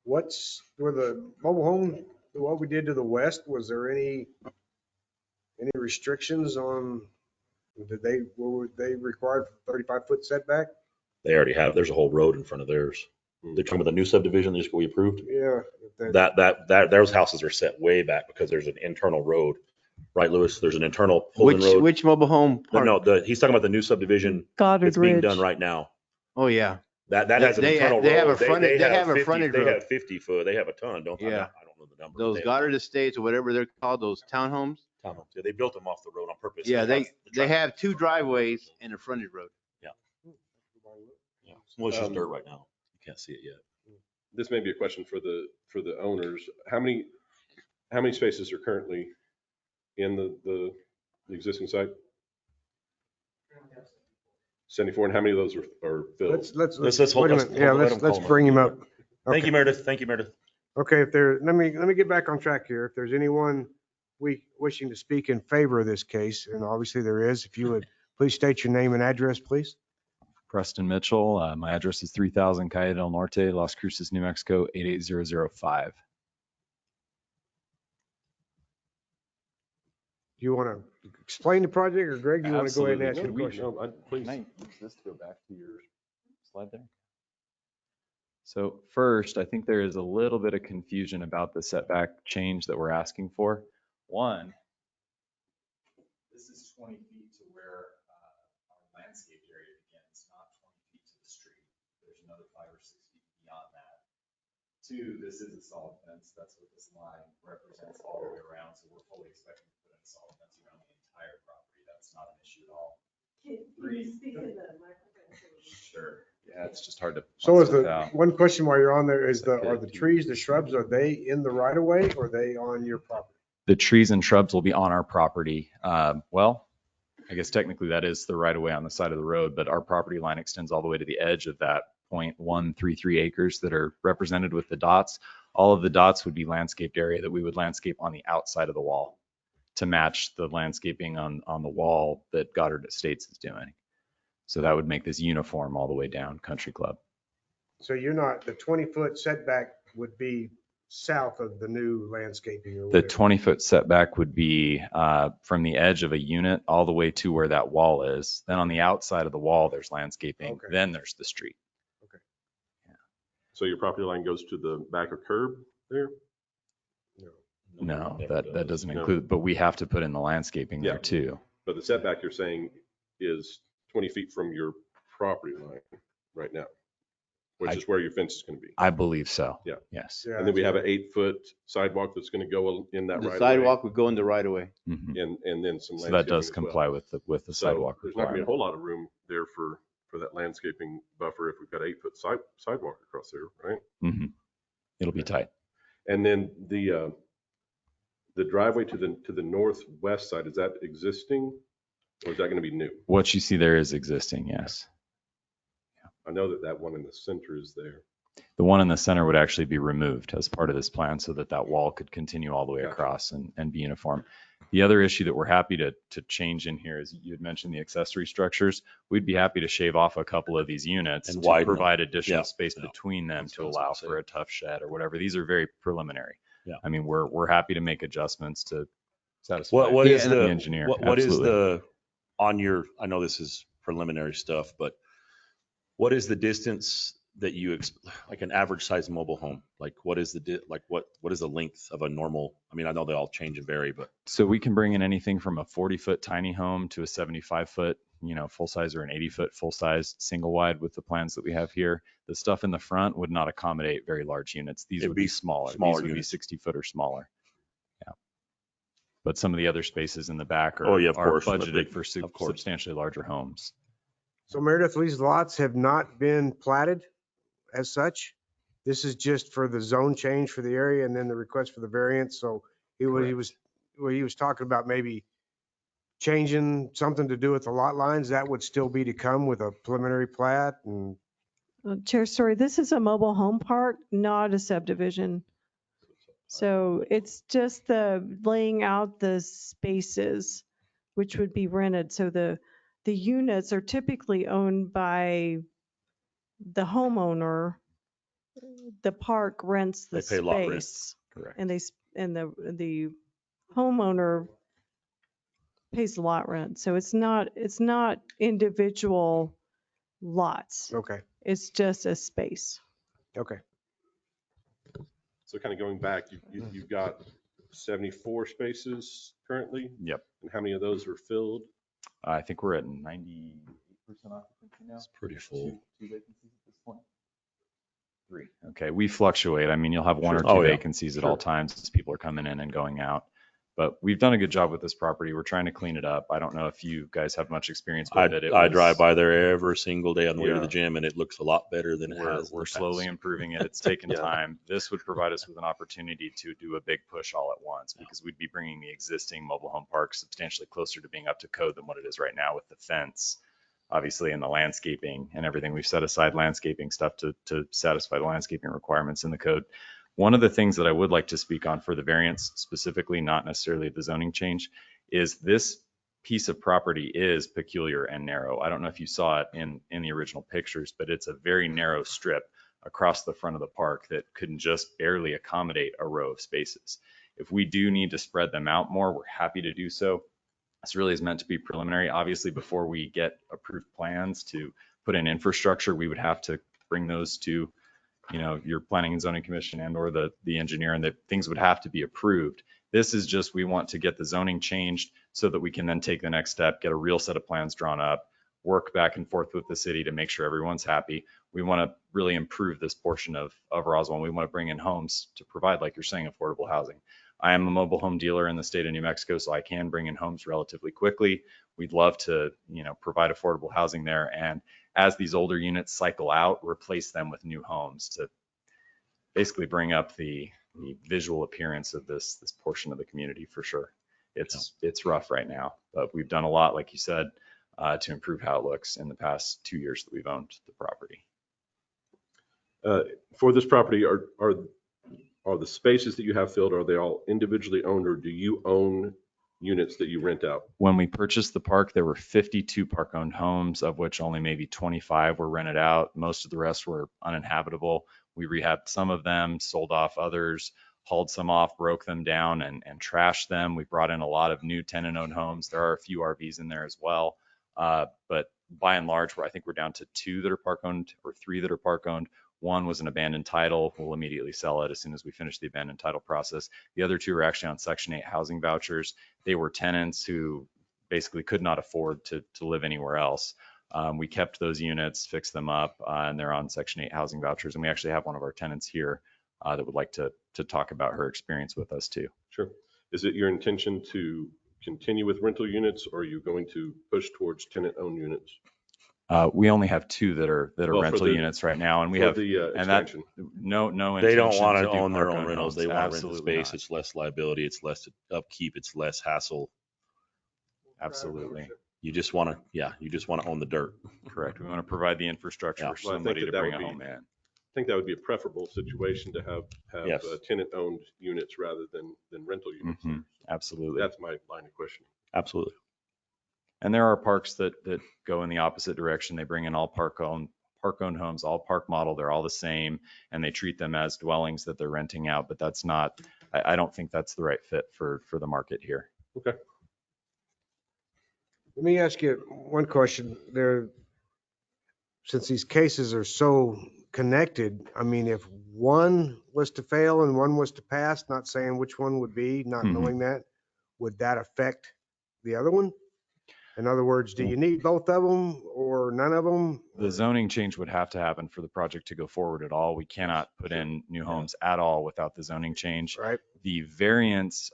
What's, for the mobile home, what we did to the west, was there any restrictions on, were they required for 35-foot setback? They already have, there's a whole road in front of theirs. They're talking about the new subdivision that we approved. Yeah. Those houses are set way back because there's an internal road. Right, Lewis? There's an internal Holden road. Which mobile home park? No, he's talking about the new subdivision Goddard that's being Ridge. done right now. Oh, yeah. That has an internal road. They have a frontage, they have a 50 frontage They road. have 50 foot. They have a ton, don't they? Yeah. I don't know the number. Those Goddard Estates or whatever they're called, those townhomes. Townhomes. Yeah, they built them off the road on purpose. Yeah, they have 2 driveways and a frontage road. Yeah. Well, it's just dirt right now. You can't see it yet. This may be a question for the owners. How many spaces are currently in the existing site? 74, and how many of those are filled? Let's hold, let's bring him up. Thank you, Meredith. Thank you, Meredith. Okay, let me get back on track here. If there's anyone wishing to speak in favor of this case, and obviously there is, if you would please state your name and address, please. Preston Mitchell. My address is 3000 Calle del Norte, Las Cruces, New Mexico, 88005. Do you want to explain the project, or Greg, do you want to go ahead and ask Absolutely. your question? Please. Can I use this to go back to your slide there? So first, I think there is a little bit of confusion about the setback change that we're asking for. One, this is 20 feet to where our landscape area begins, not 20 feet to the street. There's another 5 or 6 feet beyond that. 2, this is a solid fence. That's what this line represents all the way around. So we're fully expecting to put in a solid fence around the entire property. That's not an issue at all. Can you speak to the microphone? Sure. Yeah, it's just hard to. So is point the, stuff out. one question while you're on there is Okay. are the trees, the shrubs, are they in the right of way, or are they on your property? The trees and shrubs will be on our property. Well, I guess technically that is the right of way on the side of the road, but our property line extends all the way to the edge of that 0.133 acres that are represented with the dots. All of the dots would be landscaped area that we would landscape on the outside of the wall to match the landscaping on the wall that Goddard Estates is doing. So that would make this uniform all the way down Country Club. So you're not, the 20-foot setback would be south of the new landscaping or The whatever? 20-foot setback would be from the edge of a unit all the way to where that wall is. Then on the outside of the wall, there's landscaping. Okay. Then there's the street. So your property line goes to the back of curb there? No, never that doesn't No. include, but we have to put in the landscaping Yeah. there too. But the setback you're saying is 20 feet from your property line right now, which is where your fence is going to be. I believe so. Yeah. Yes. Yeah, And then we have an 8-foot sidewalk that's going to go in that right The of way. sidewalk would go in the right of way. Mhm. And then some So that does landscaping as well. comply with the So sidewalk there's not going to be a requirement. whole lot of room there for that landscaping buffer if we've got 8-foot sidewalk across there, right? Mhm. It'll be tight. And then the driveway to the northwest side, is that existing or is that going to be new? What you see there is existing, yes. I know that one in the center is there. The one in the center would actually be removed as part of this plan so that that wall could continue all the way Gotcha. across and be uniform. The other issue that we're happy to change in here is you had mentioned the accessory structures. We'd be happy to shave off a couple of these units And to widen them. provide additional Yeah. space Yeah. between them That's to what I was allow gonna for say. a tough shed or whatever. These are very preliminary. Yeah. I mean, we're happy to make adjustments to satisfy What is the the engineer. what is Absolutely. the on your, I know this is preliminary stuff, but what is the distance that you like an average size mobile home? Like what is the what is the length of a normal? I mean, I know they all change and vary, but So we can bring in anything from a 40-foot tiny home to a 75-foot, full size, or an 80-foot full size single wide with the plans that we have here. The stuff in the front would not accommodate very large units. These It'd would be be smaller. smaller These would units. be 60-foot or smaller. Yeah. But some of the other spaces in the back are, Oh, yeah, of are course, budgeted big- for of course. substantially larger homes. So Meredith, these lots have not been platted as such. This is just for the zone change for the area and then the request for the variance. So he was talking about maybe changing something to do with the lot lines. That would still be to come with a preliminary plat and Chair Story, this is a mobile home park, not a subdivision. So it's just the laying out the spaces, which would be rented. So the units are typically owned by the homeowner. The park rents the They pay lot rent. space. Correct. And the homeowner pays the lot rent. So it's not individual lots. okay, It's just a space. okay. So kind of going back, you've got 74 spaces currently? Yep. And how many of those are filled? I think we're at 98% occupancy now. It's pretty full. Two vacancies at this point. 3. Okay, we fluctuate. I mean, you'll have 1 or 2 Oh, yeah. vacancies at all times as people are coming in and going out. But we've done a good job with this property. We're trying to clean it up. I don't know if you guys have much experience with it. I drive by there every single day on the way to Yeah. the gym, and it looks a lot better than it has. in We're the slowly past. improving it. It's taken Yeah. time. This would provide us with an opportunity to do a big push all at once because we'd be bringing the existing mobile home park substantially closer to being up to code than what it is right now with the fence, obviously, and the landscaping and everything. We've set aside landscaping stuff to satisfy the landscaping requirements in the code. One of the things that I would like to speak on for the variance specifically, not necessarily the zoning change, is this piece of property is peculiar and narrow. I don't know if you saw it in the original pictures, but it's a very narrow strip across the front of the park that couldn't just barely accommodate a row of spaces. If we do need to spread them out more, we're happy to do so. This really is meant to be preliminary. Obviously, before we get approved plans to put in infrastructure, we would have to bring those to your planning and zoning commission and or the engineer, and that things would have to be approved. This is just, we want to get the zoning changed so that we can then take the next step, get a real set of plans drawn up, work back and forth with the city to make sure everyone's happy. We want to really improve this portion of Roswell. And we want to bring in homes to provide, like you're saying, affordable housing. I am a mobile home dealer in the state of New Mexico, so I can bring in homes relatively quickly. We'd love to, provide affordable housing there. And as these older units cycle out, replace them with new homes to basically bring up the visual appearance of this portion of the community for sure. It's rough right now, but we've done a lot, like you said, to improve how it looks in the past 2 years that we've owned the property. For this property, are the spaces that you have filled, are they all individually owned, or do you own units that you rent out? When we purchased the park, there were 52 park-owned homes, of which only maybe 25 were rented out. Most of the rest were uninhabitable. We rehabbed some of them, sold off others, hauled some off, broke them down, and trashed them. We brought in a lot of new tenant-owned homes. There are a few RVs in there as well. But by and large, I think we're down to 2 that are park-owned or 3 that are park-owned. One was an abandoned title. We'll immediately sell it as soon as we finish the abandoned title process. The other 2 are actually on Section 8 housing vouchers. They were tenants who basically could not afford to live anywhere else. We kept those units, fixed them up, and they're on Section 8 housing vouchers. And we actually have one of our tenants here that would like to talk about her experience with us too. Sure. Is it your intention to continue with rental units, or are you going to push towards tenant-owned units? We only have 2 that are Well, rental units right now, and we have and that no They don't intention want to do own their own park-owned rentals. homes. They want to rent the Absolutely space. not. It's less liability. It's less upkeep. It's less hassle. Absolutely. You just want to own the dirt. Correct. We want to provide the infrastructure Yeah. for Well, I think somebody to that bring would a be- home in. think that would be a preferable situation to have Yes. tenant-owned units rather than rental units. Absolutely. That's my line of questioning. Absolutely. And there are parks that go in the opposite direction. They bring in all park-owned homes, all park model. They're all the same, and they treat them as dwellings that they're renting out. But that's not, I don't think that's the right fit for the market here. Okay. Let me ask you one question there. Since these cases are so connected, I mean, if one was to fail and one was to pass, not saying which one would be, not knowing that, would that affect the other one? In other words, do you need both of them or none of them? The zoning change would have to happen for the project to go forward at all. We cannot put in new homes at all without the zoning change. Right. The variance,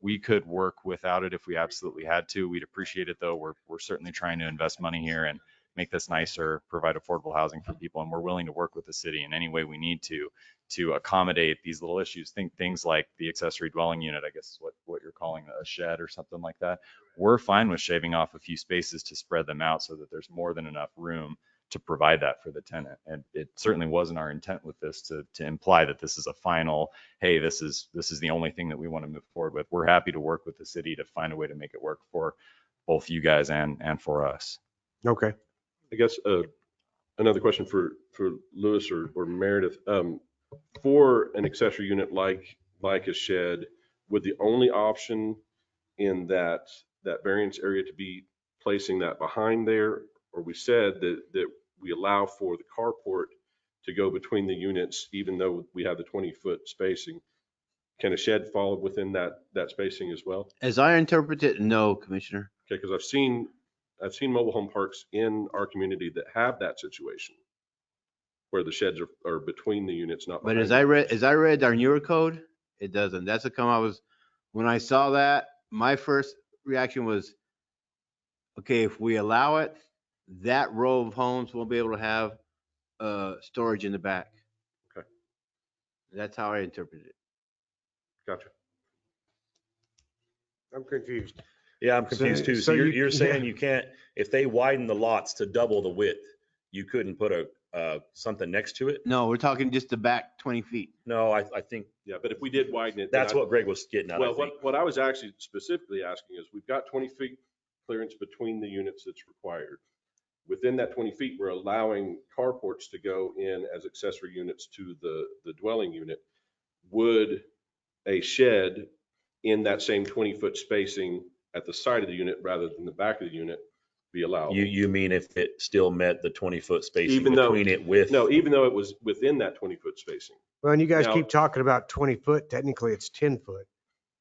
we could work without it if we absolutely had to. We'd appreciate it though. We're certainly trying to invest money here and make this nicer, provide affordable housing for people. And we're willing to work with the city in any way we need to accommodate these little issues. Think things like the accessory dwelling unit, I guess is what you're calling a shed or something like that. We're fine with shaving off a few spaces to spread them out so that there's more than enough room to provide that for the tenant. And it certainly wasn't our intent with this to imply that this is a final, hey, this is the only thing that we want to move forward with. We're happy to work with the city to find a way to make it work for both you guys and for us. Okay. I guess another question for Lewis or Meredith. For an accessory unit like a shed, would the only option in that variance area to be placing that behind there? Or we said that we allow for the carport to go between the units, even though we have the 20-foot spacing. Can a shed fall within that spacing as well? As I interpret it, no, Commissioner. Okay, because I've seen mobile home parks in our community that have that situation where the sheds are between the units, not But behind as I read our newer code, it doesn't. That's the come when I saw that, my first reaction was, okay, if we allow it, that row of homes won't be able to have storage in the back. Okay. That's how I interpret it. Gotcha. I'm confused. Yeah, I'm confused too. So you're saying you can't, if they widen the lots to double the width, you couldn't put something next to it? No, we're talking just the back 20 feet. No, I think. Yeah, but if we did widen it. That's what Greg was getting at. Well, what I was actually specifically asking is we've got 20 feet clearance between the units that's required. Within that 20 feet, we're allowing carports to go in as accessory units to the dwelling unit. Would a shed in that same 20-foot spacing at the side of the unit rather than the back of the unit be allowed? You mean if it still met the 20-foot spacing even though it was within that 20-foot spacing? Well, and you guys keep talking about 20 foot. Technically, it's 10 foot.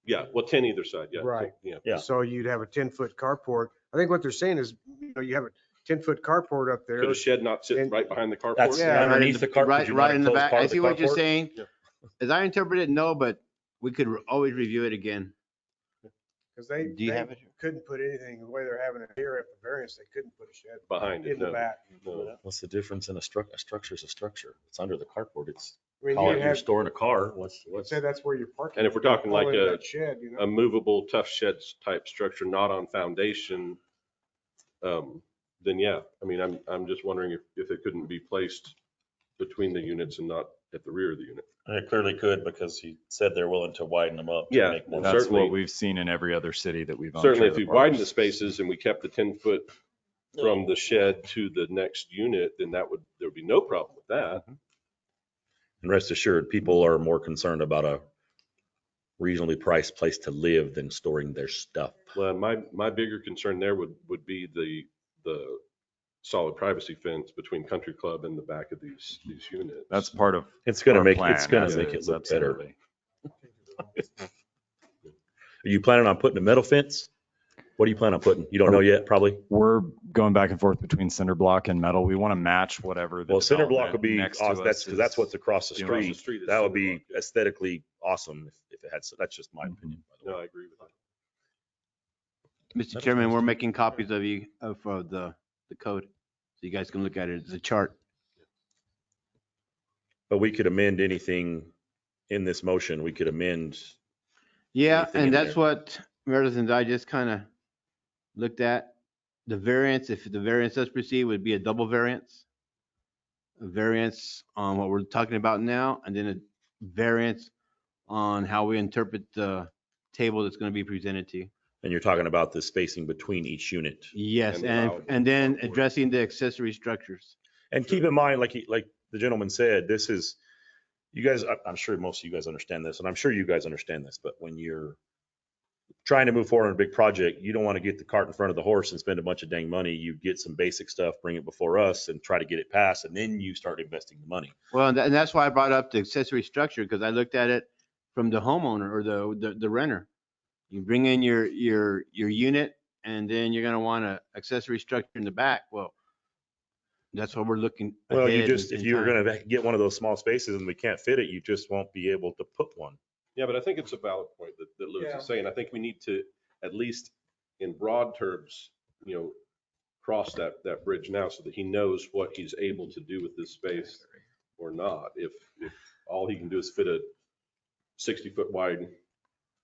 Yeah, well, 10 either side. Yeah. Right. Yeah. So you'd have a 10-foot carport. I think what they're saying is, you have a 10-foot carport up there. Could a shed not sit right behind the carport? That's underneath the carport. Right in the back. I see what you're saying. Yeah. As I interpret it, no, but we could always review it again. Because they couldn't put anything the way they're having it here at the variance. They couldn't put a shed behind it in the back. No. What's the difference in a structure? A structure is a structure. It's under the carport. It's you're storing a car. What's say that's where you're parking. And if we're talking like a shed, a movable tough sheds type structure, not on foundation, then yeah. I mean, I'm just wondering if it couldn't be placed between the units and not at the rear of the unit. It clearly could, because he said they're willing to widen them up. Yeah, to make more That's certainly what we've seen in every other city that we've owned. Certainly, if we widen the spaces and we kept the 10-foot from the shed to the next unit, then there would be no problem with that. And rest assured, people are more concerned about a reasonably priced place to live than storing their stuff. Well, my bigger concern there would be the solid privacy fence between Country Club and the back of these units. That's part of it's going to make plan, it look better. Are you planning on putting a metal fence? What do you plan on putting? You don't know yet, probably? We're going back and forth between cinder block and metal. We want to match whatever. Well, cinder block would be awesome. That's what's across the street. That would be aesthetically awesome if it had. That's just my opinion. No, I agree with that. Mr. Chairman, we're making copies of the code, so you guys can look at it. It's a chart. But we could amend anything in this motion. We could amend. Yeah, and that's what Meredith and I just kind of looked at. The variance, if the variance does proceed, would be a double variance. variance on what we're talking about now, and then a variance on how we interpret the table that's going to be presented to you. And you're talking about the spacing between each unit. Yes, And and allowable then carport. addressing the accessory structures. And keep in mind, like the gentleman said, this is, you guys, I'm sure most of you guys understand this, and I'm sure you guys understand this, but when you're trying to move forward on a big project, you don't want to get the cart in front of the horse and spend a bunch of dang money. You get some basic stuff, bring it before us and try to get it passed, and then you start investing the money. Well, and that's why I brought up the accessory structure, because I looked at it from the homeowner or the renter. You bring in your unit, and then you're going to want an accessory structure in the back. Well, that's what we're looking. Well, you ahead just, in if you're time. going to get one of those small spaces and we can't fit it, you just won't be able to put one. Yeah, but I think it's a valid point that Lewis is saying. I think we need to, at least in broad terms, cross that bridge now so that he knows what he's able to do with this space or not. If all he can do is fit a 60-foot wide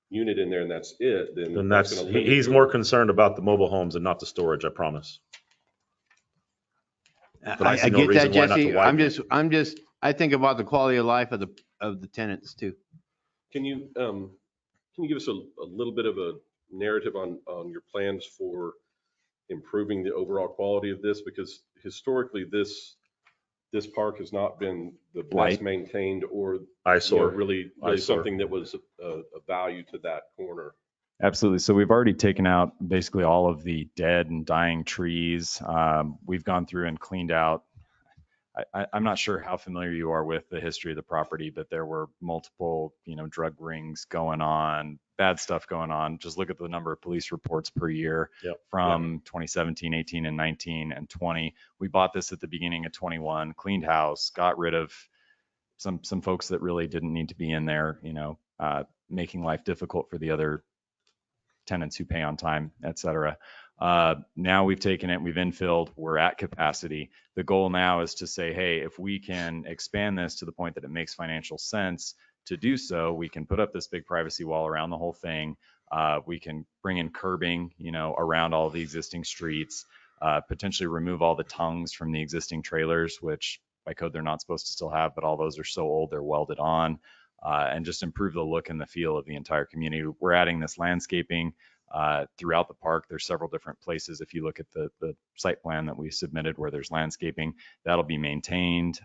unit in there and that's it, then And that's that's, gonna limit he's your- more concerned about the mobile homes and not the storage, I promise. But I see I no get that, reason why not to Jesse. widen it. I think about the quality of life of the tenants too. Can you give us a little bit of a narrative on your plans for improving the overall quality of this? Because historically, this park has not been the best Light. maintained or Eyesore. really Eyesore. something that was a value to that corner. Absolutely. So we've already taken out basically all of the dead and dying trees. We've gone through and cleaned out. I'm not sure how familiar you are with the history of the property, but there were multiple, drug rings going on, bad stuff going on. Just look at the number of police reports per year from 2017, 18, and 19 and 20. We bought this at the beginning of 21, cleaned house, got rid of some folks that really didn't need to be in there, making life difficult for the other tenants who pay on time, et cetera. Now we've taken it, we've infilled, we're at capacity. The goal now is to say, hey, if we can expand this to the point that it makes financial sense to do so, we can put up this big privacy wall around the whole thing. We can bring in curbing, around all the existing streets, potentially remove all the tongues from the existing trailers, which by code they're not supposed to still have, but all those are so old, they're welded on. And just improve the look and the feel of the entire community. We're adding this landscaping throughout the park. There's several different places. If you look at the site plan that we submitted where there's landscaping, that'll be maintained.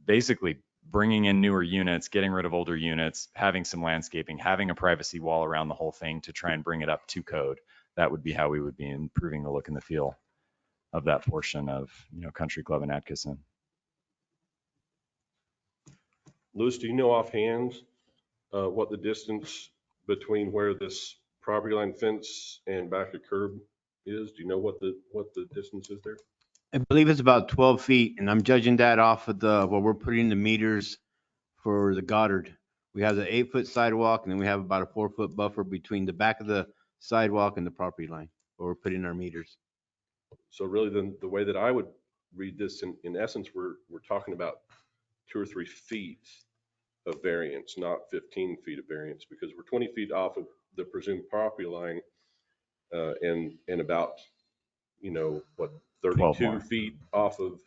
Basically bringing in newer units, getting rid of older units, having some landscaping, having a privacy wall around the whole thing to try and bring it up to code. That would be how we would be improving the look and the feel of that portion of, Country Club and Atkinson. Louis, do you know offhand what the distance between where this property line fence and back of curb is? Do you know what the distance is there? I believe it's about 12 feet, and I'm judging that off of where we're putting the meters for the Goddard. We have the 8-foot sidewalk, and then we have about a 4-foot buffer between the back of the sidewalk and the property line where we're putting our meters. So really the way that I would read this in essence, we're talking about 2 or 3 feet of variance, not 15 feet of variance, because we're 20 feet off of the presumed property line and about, 32 feet off of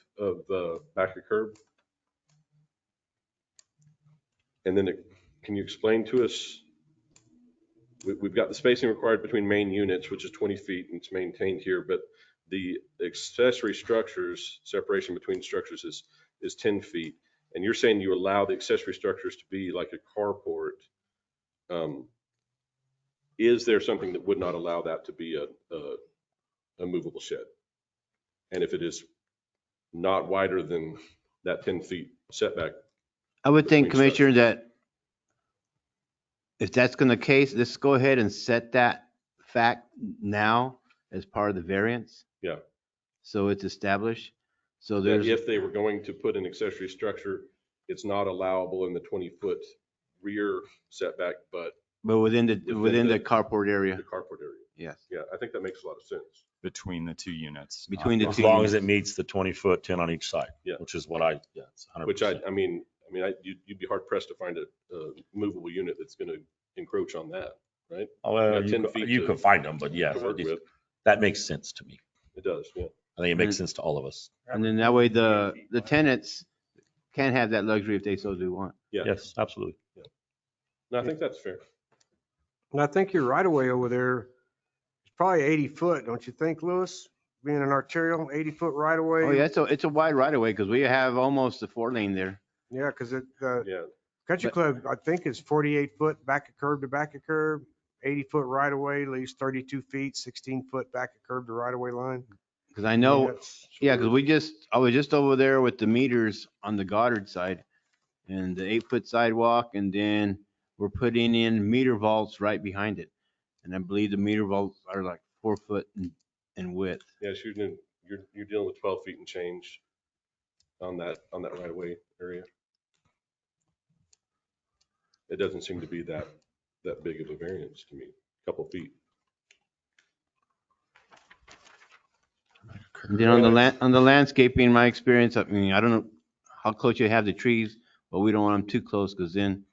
back of curb. And then can you explain to us, we've got the spacing required between main units, which is 20 feet and it's maintained here, but the accessory structures, separation between structures is 10 feet. And you're saying you allow the accessory structures to be like a carport. Is there something that would not allow that to be a movable shed? And if it is not wider than that 10 feet setback? I would think, between Commissioner, that if that's going to the case, let's go ahead and set that fact now as part of the variance. Yeah. So it's established. So That there's, if they were going to put an accessory structure, it's not allowable in the 20-foot rear setback, but within the the carport area. the carport area. Yes. Yeah, I think that makes a lot of sense. Between the two units. Between the As two long units. as it meets the 20-foot, 10 on each side. Yeah. Which is what it's 100%. Which you'd be hard pressed to find a movable unit that's going to encroach on that, right? Well, got 10 feet you to- could find them, but yeah, to work with. that makes sense to me. It does, yeah. I think it makes sense to all of us. And then that way the tenants can have that luxury if they so do want. Yeah. Yes, absolutely. No, I think that's fair. And I think your right of way over there is probably 80 foot, don't you think, Lewis? Being an arterial, 80-foot right of way. Oh, yeah, it's a wide right of way because we have almost a 4-lane there. Yeah, because Yeah. Country Club, I think, is 48 foot back of curb to back of curb, 80-foot right of way, leaves 32 feet, 16 foot back of curb to right of way line. Because I know, that's- yeah, because I was just over there with the meters on the Goddard side and the 8-foot sidewalk, and then we're putting in meter vaults right behind it. And I believe the meter vaults are like 4 foot in width. Yeah, you're dealing with 12 feet and change on that right of way area. It doesn't seem to be that big of a variance to me, a couple feet. And then on the landscaping, my experience, I mean, I don't know how close you have the trees, but we don't want them too close because then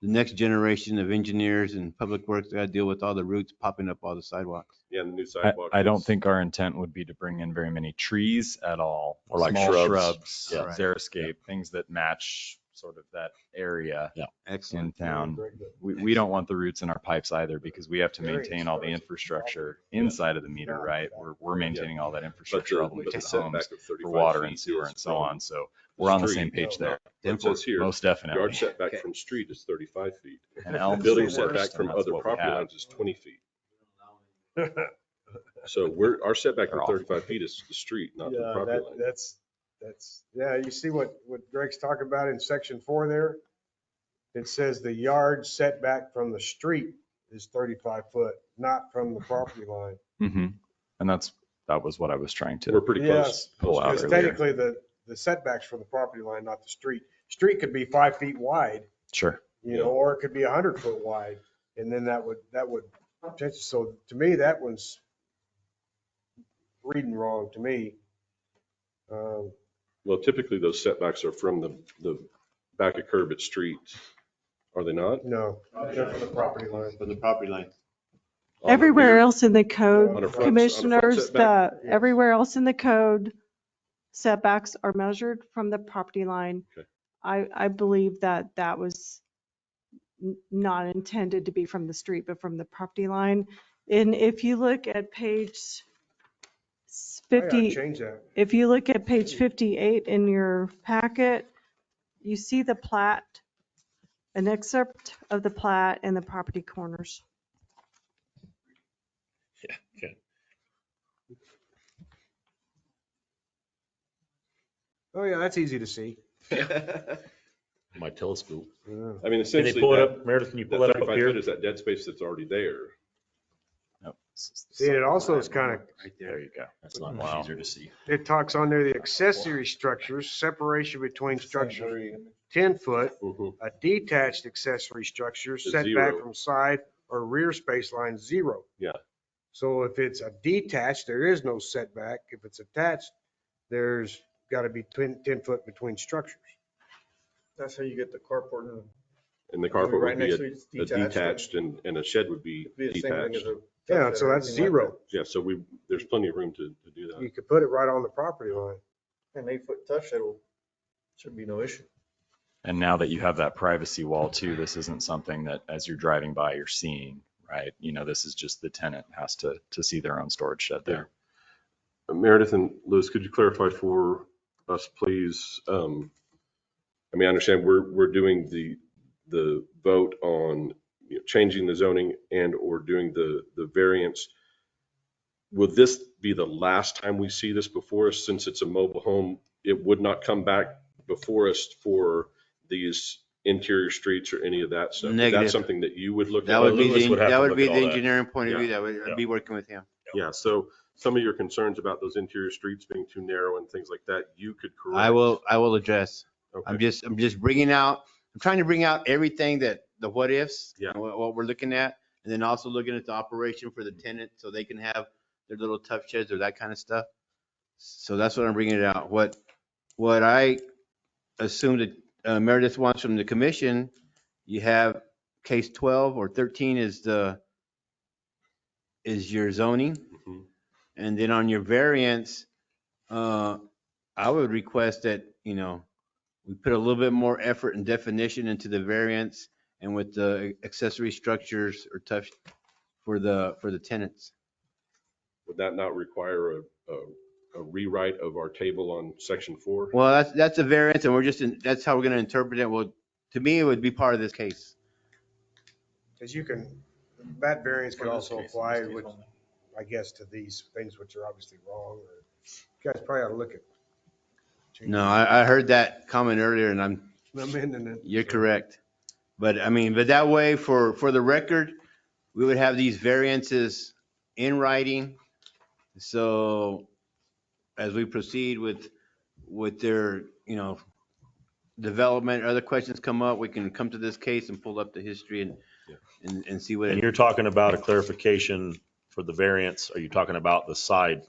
the next generation of engineers and public works got to deal with all the roots popping up all the sidewalks. Yeah, and the new sidewalk. I don't think our intent would be to bring in very many trees at all. Or like Small shrubs. Yeah. xeriscape, things that match sort of that area in Excellent. town. We don't want the roots in our pipes either because we have to maintain all the infrastructure inside of the meter, right? We're maintaining all that infrastructure all the way to the homes for water and sewer and so on. So we're on the same page there. It says here, Most definitely. yard setback from street is 35 feet. And Elm's Building the worst, setback from and that's other what we property have. lines is 20 feet. So our setback from 35 feet is the street, not the property line. Yeah, you see what Greg's talking about in section 4 there? It says the yard setback from the street is 35 foot, not from the property line. Mm-hmm. And that was what I was trying We're to pretty close. Yes, pull out because earlier. technically the setbacks from the property line, not the street. Street could be 5 feet wide, Sure. you know, or it could be 100 foot wide. And then that would, so to me, that one's reading wrong to me. Well, typically those setbacks are from the back of curb at street, are they not? No, they're for the property line. For the property line. On the Everywhere rear- else in the On a code, front commissioners, setback? everywhere else in the code, setbacks are measured from the property line. Okay. I believe that was not intended to be from the street, but from the property line. And if you look at page I gotta 50, change that. if you look at page 58 in your packet, you see the plat, an excerpt of the plat and the property corners. Yeah. Okay. Oh, yeah, that's easy to see. My telescope. I mean, Can they essentially, pull it that up, Meredith, can you that pull that up 35 here? foot is that dead space that's already there. See, and it also is kind of, There you go. That's not much easier to see. it talks on there, the accessory structures, separation between structures, 10 foot, Mhm. a detached accessory structure, Is setback 0. from side or rear space line 0. Yeah. So if it's a detached, there is no setback. If it's attached, there's got to be 10 foot between structures. That's how you get the carport and And the carport right would be next to it, it's a detached and a shed would be be the same thing as detached. a. Yeah, so that's 0. Yeah, so there's plenty of room to do that. You could put it right on the property line. An 8-foot touch shed should be no issue. And now that you have that privacy wall too, this isn't something that as you're driving by, you're seeing, right? You know, this is just the tenant has to see their own storage shed there. Meredith and Liz, could you clarify for us, please? I mean, I understand we're doing the vote on changing the zoning and or doing the variance. Will this be the last time we see this before us? Since it's a mobile home, it would not come back before us for these interior streets or any of that stuff? Is Negative. that something that you would look at? That would be Lewis would have to look the at all that. engineering point of view. Yeah. That would, I'd be working with him. Yeah, so some of your concerns about those interior streets being too narrow and things like that, you could correct. I will address. Okay. I'm just bringing out, I'm trying to bring out everything that the what ifs, Yeah. and what we're looking at, and then also looking at the operation for the tenant so they can have their little tough sheds or that kind of stuff. So that's what I'm bringing it out. What I assume that Meredith wants from the commission, you have case 12 or 13 is your zoning. Mhm. And then on your variance, I would request that, we put a little bit more effort and definition into the variance and with the accessory structures or touch for the tenants. Would that not require a rewrite of our table on section 4? Well, that's a variance and that's how we're going to interpret it. Well, to me, it would be part of this case. Because that variance could For this also case, apply, in this case which, only. I guess, to these things which are obviously wrong. Or you guys probably ought to look at. No, I heard that comment earlier and amending it. you're correct. But but that way for the record, we would have these variances in writing. So as we proceed with their, development, other questions come up, we can come to this case and pull up the history and see what And it. you're talking about a clarification for the variance. Are you talking about the side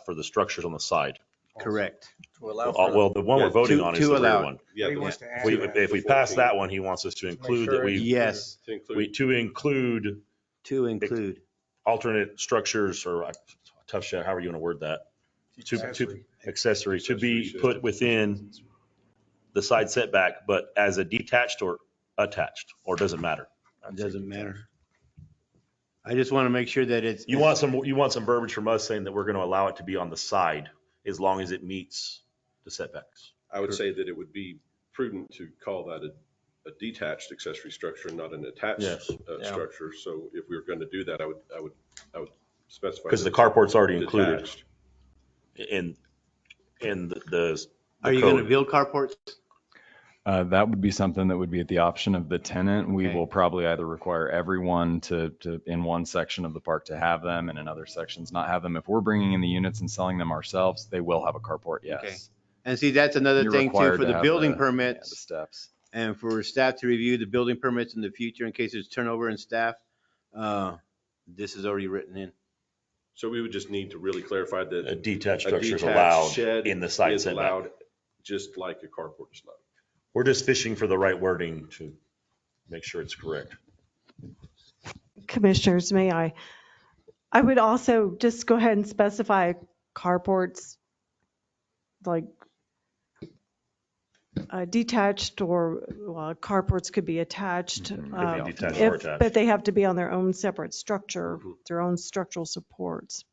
for the structures on the side? Correct. To allow for Well, the one we're voting on is the rear allowed. one. Yeah, He but wants to add We- that. If we pass that one, he wants us to include that Yes, to include to include. alternate structures or tough shit, however you want to word that. Accessory to be put within the side setback, but as a detached or attached, or does it matter? It doesn't matter. I just want to make sure that it's. You want some verbiage from us saying that we're going to allow it to be on the side as long as it meets the setbacks. I would say that it would be prudent to call that a detached accessory structure, not an attached Yes. structure. So if we were going to do that, I would specify. Because that the carport's already included detached. in the Are you going to code. build carports? That would be something that would be at the option of the tenant. We Okay. will probably either require everyone to in one section of the park to have them and in other sections not have them. If we're bringing in the units and selling them ourselves, they will have a carport, yes. Okay. And see, that's another You're thing too, required for to the have building the permits steps. and for staff to review the building permits in the future in case there's turnover in staff. This is already written in. So we would just need to really clarify that A detached a structure is detached allowed shed in the side is setback. allowed, just like a carport is allowed. We're just fishing for the right wording to make sure it's correct. Commissioners, may I would also just go ahead and specify carports, like detached or, well, carports could be attached. Could be detached or attached. But they have to be on their own separate structure, their own structural supports.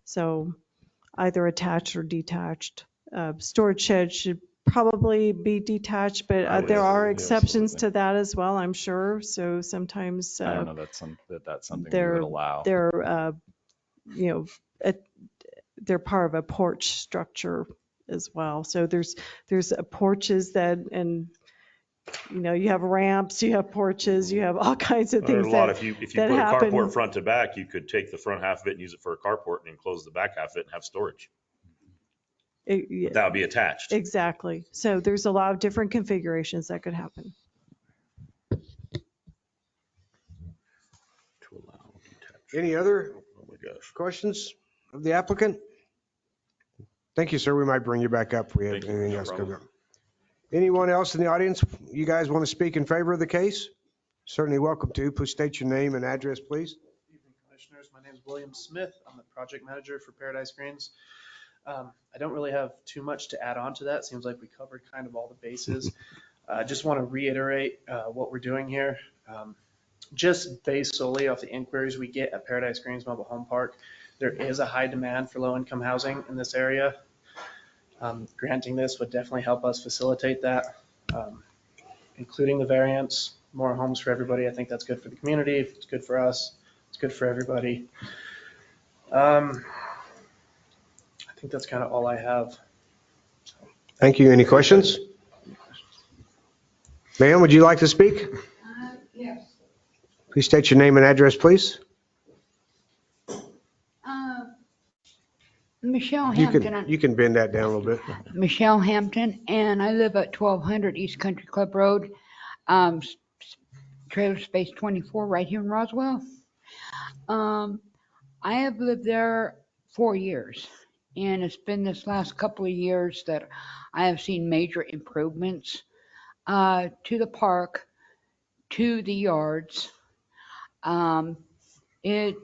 So either attached or detached. Storage shed should probably be detached, but there are exceptions to that as well, I'm sure. So sometimes I don't know that's something we they're would allow. they're part of a porch structure as well. So there's porches that, and you have ramps, you have porches, you have all kinds of There's things a lot, that if you put that a happen. carport front to back, you could take the front half of it and use it for a carport and then close the back half of it and have storage. Yeah, That would be attached. exactly. So there's a lot of different configurations that could happen. To allow detached. Any other Oh my gosh. questions of the applicant? Thank you, sir. We might bring you back up if we have Thank you. anything No else problem. coming up. Anyone else in the audience? You guys want to speak in favor of the case? Certainly welcome to. Please state your name and address, please. Good evening, Commissioners. My name is William Smith. I'm the project manager for Paradise Greens. I don't really have too much to add on to that. Seems like we covered kind of all the bases. I just want to reiterate what we're doing here. Just based solely off the inquiries we get at Paradise Greens Mobile Home Park, there is a high demand for low-income housing in this area. Granting this would definitely help us facilitate that, including the variance, more homes for everybody. I think that's good for the community. If it's good for us, it's good for everybody. I think that's kind of all I have. Thank you. Any questions? Ma'am, would you like to speak? Yes. Please state your name and address, please. Michelle You Hampton. can bend that down a little bit. Michelle Hampton, and I live at 1200 East Country Club Road, trailer space 24, right here in Roswell. I have lived there 4 years, and it's been this last couple of years that I have seen major improvements to the park, to the yards. It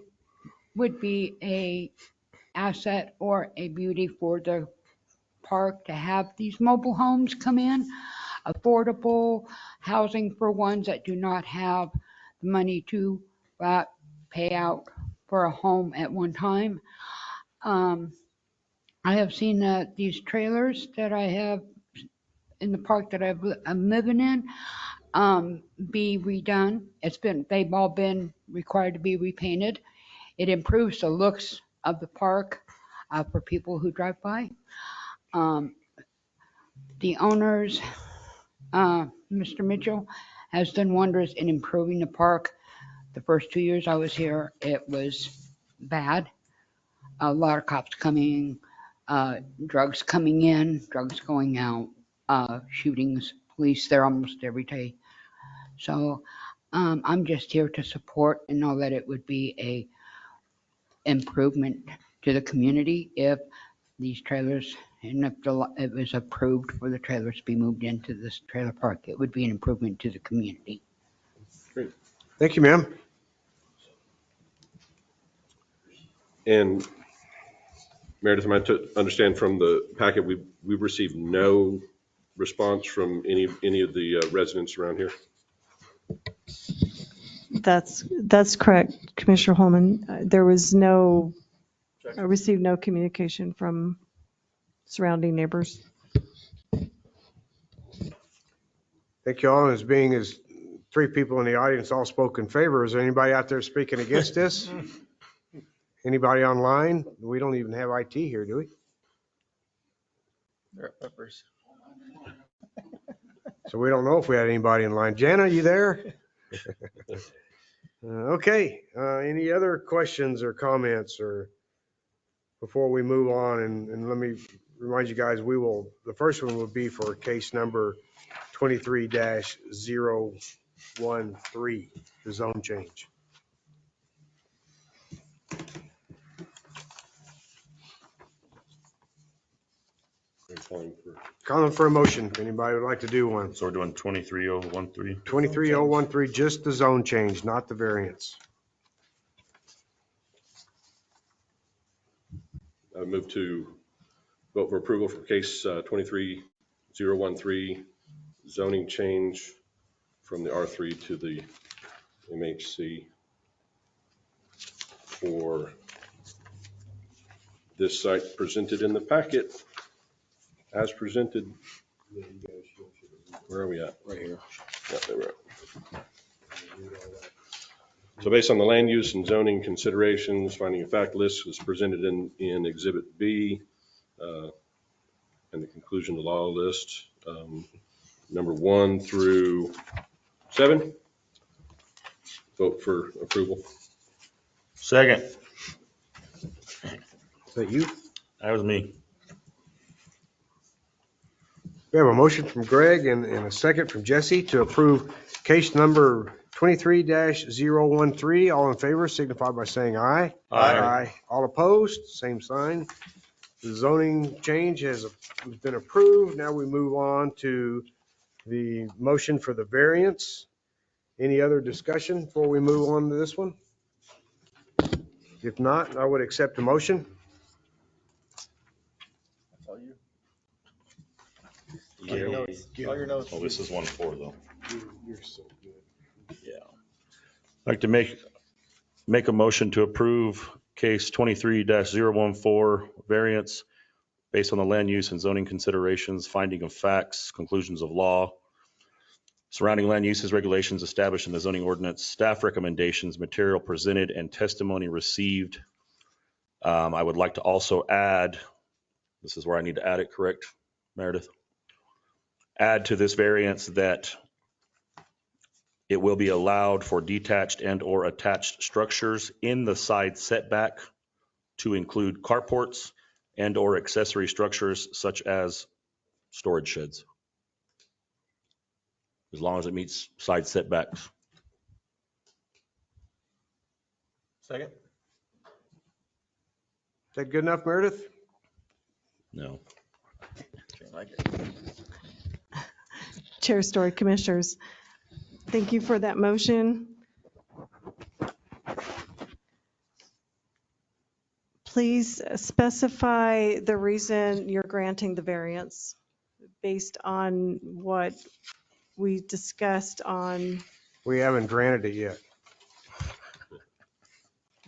would be a asset or a beauty for the park to have these mobile homes come in, affordable housing for ones that do not have the money to pay out for a home at one time. I have seen these trailers that I have in the park that I'm living in be redone. They've all been required to be repainted. It improves the looks of the park for people who drive by. The owners, Mr. Mitchell, has done wonders in improving the park. The first 2 years I was here, it was bad. A lot of cops coming, drugs coming in, drugs going out, shootings, police there almost every day. So I'm just here to support and know that it would be a improvement to the community if these trailers, and if it was approved for the trailers to be moved into this trailer park, it would be an improvement to the community. Great. Thank you, ma'am. And Meredith, am I to understand from the packet, we've received no response from any of the residents around here? That's correct, Commissioner Holman. There was I received no communication from surrounding neighbors. Thank you all. As being as three people in the audience all spoke in favor, is there anybody out there speaking against this? Anybody online? We don't even have IT here, do we? They're at Peppers. So we don't know if we had anybody in line. Jana, you there? Okay. Any other questions or comments or before we move on? And let me remind you guys, the first one will be for case number 23-013, the zone change. Calling for a motion, if anybody would like to do one. So we're doing 23013. 23013, just the zone change, not the variance. I move to vote for approval for case 23013, zoning change from the R3 to the MHC for this site presented in the packet as presented. Where are we at? Right here. Yeah, there we're at. So based on the land use and zoning considerations, finding of fact list was presented in Exhibit B and the conclusion to law list, number 1 through 7. Vote for approval. Second. Is that you? That was me. We have a motion from Greg and a second from Jesse to approve case number 23-013. All in favor signify by saying aye. Aye. All opposed, same sign. The zoning change has been approved. Now we move on to the motion for the variance. Any other discussion before we move on to this one? If not, I would accept the motion. That's all you. Yeah. All your notes. All your notes. Oh, this is 1-4 though. You're so good. Yeah. I'd like to make a motion to approve case 23-014 variance based on the land use and zoning considerations, finding of facts, conclusions of law, surrounding land uses, regulations established in the zoning ordinance, staff recommendations, material presented, and testimony received. I would like to also add, this is where I need to add it, correct, Meredith? Add to this variance that it will be allowed for detached and or attached structures in the side setback to include carports and or accessory structures such as storage sheds, as long as it meets side setbacks. Second. Is that good enough, Meredith? No. Chair Story, Commissioners, thank you for that motion. please specify the reason you're granting the variance based on what we discussed on. We haven't granted it yet.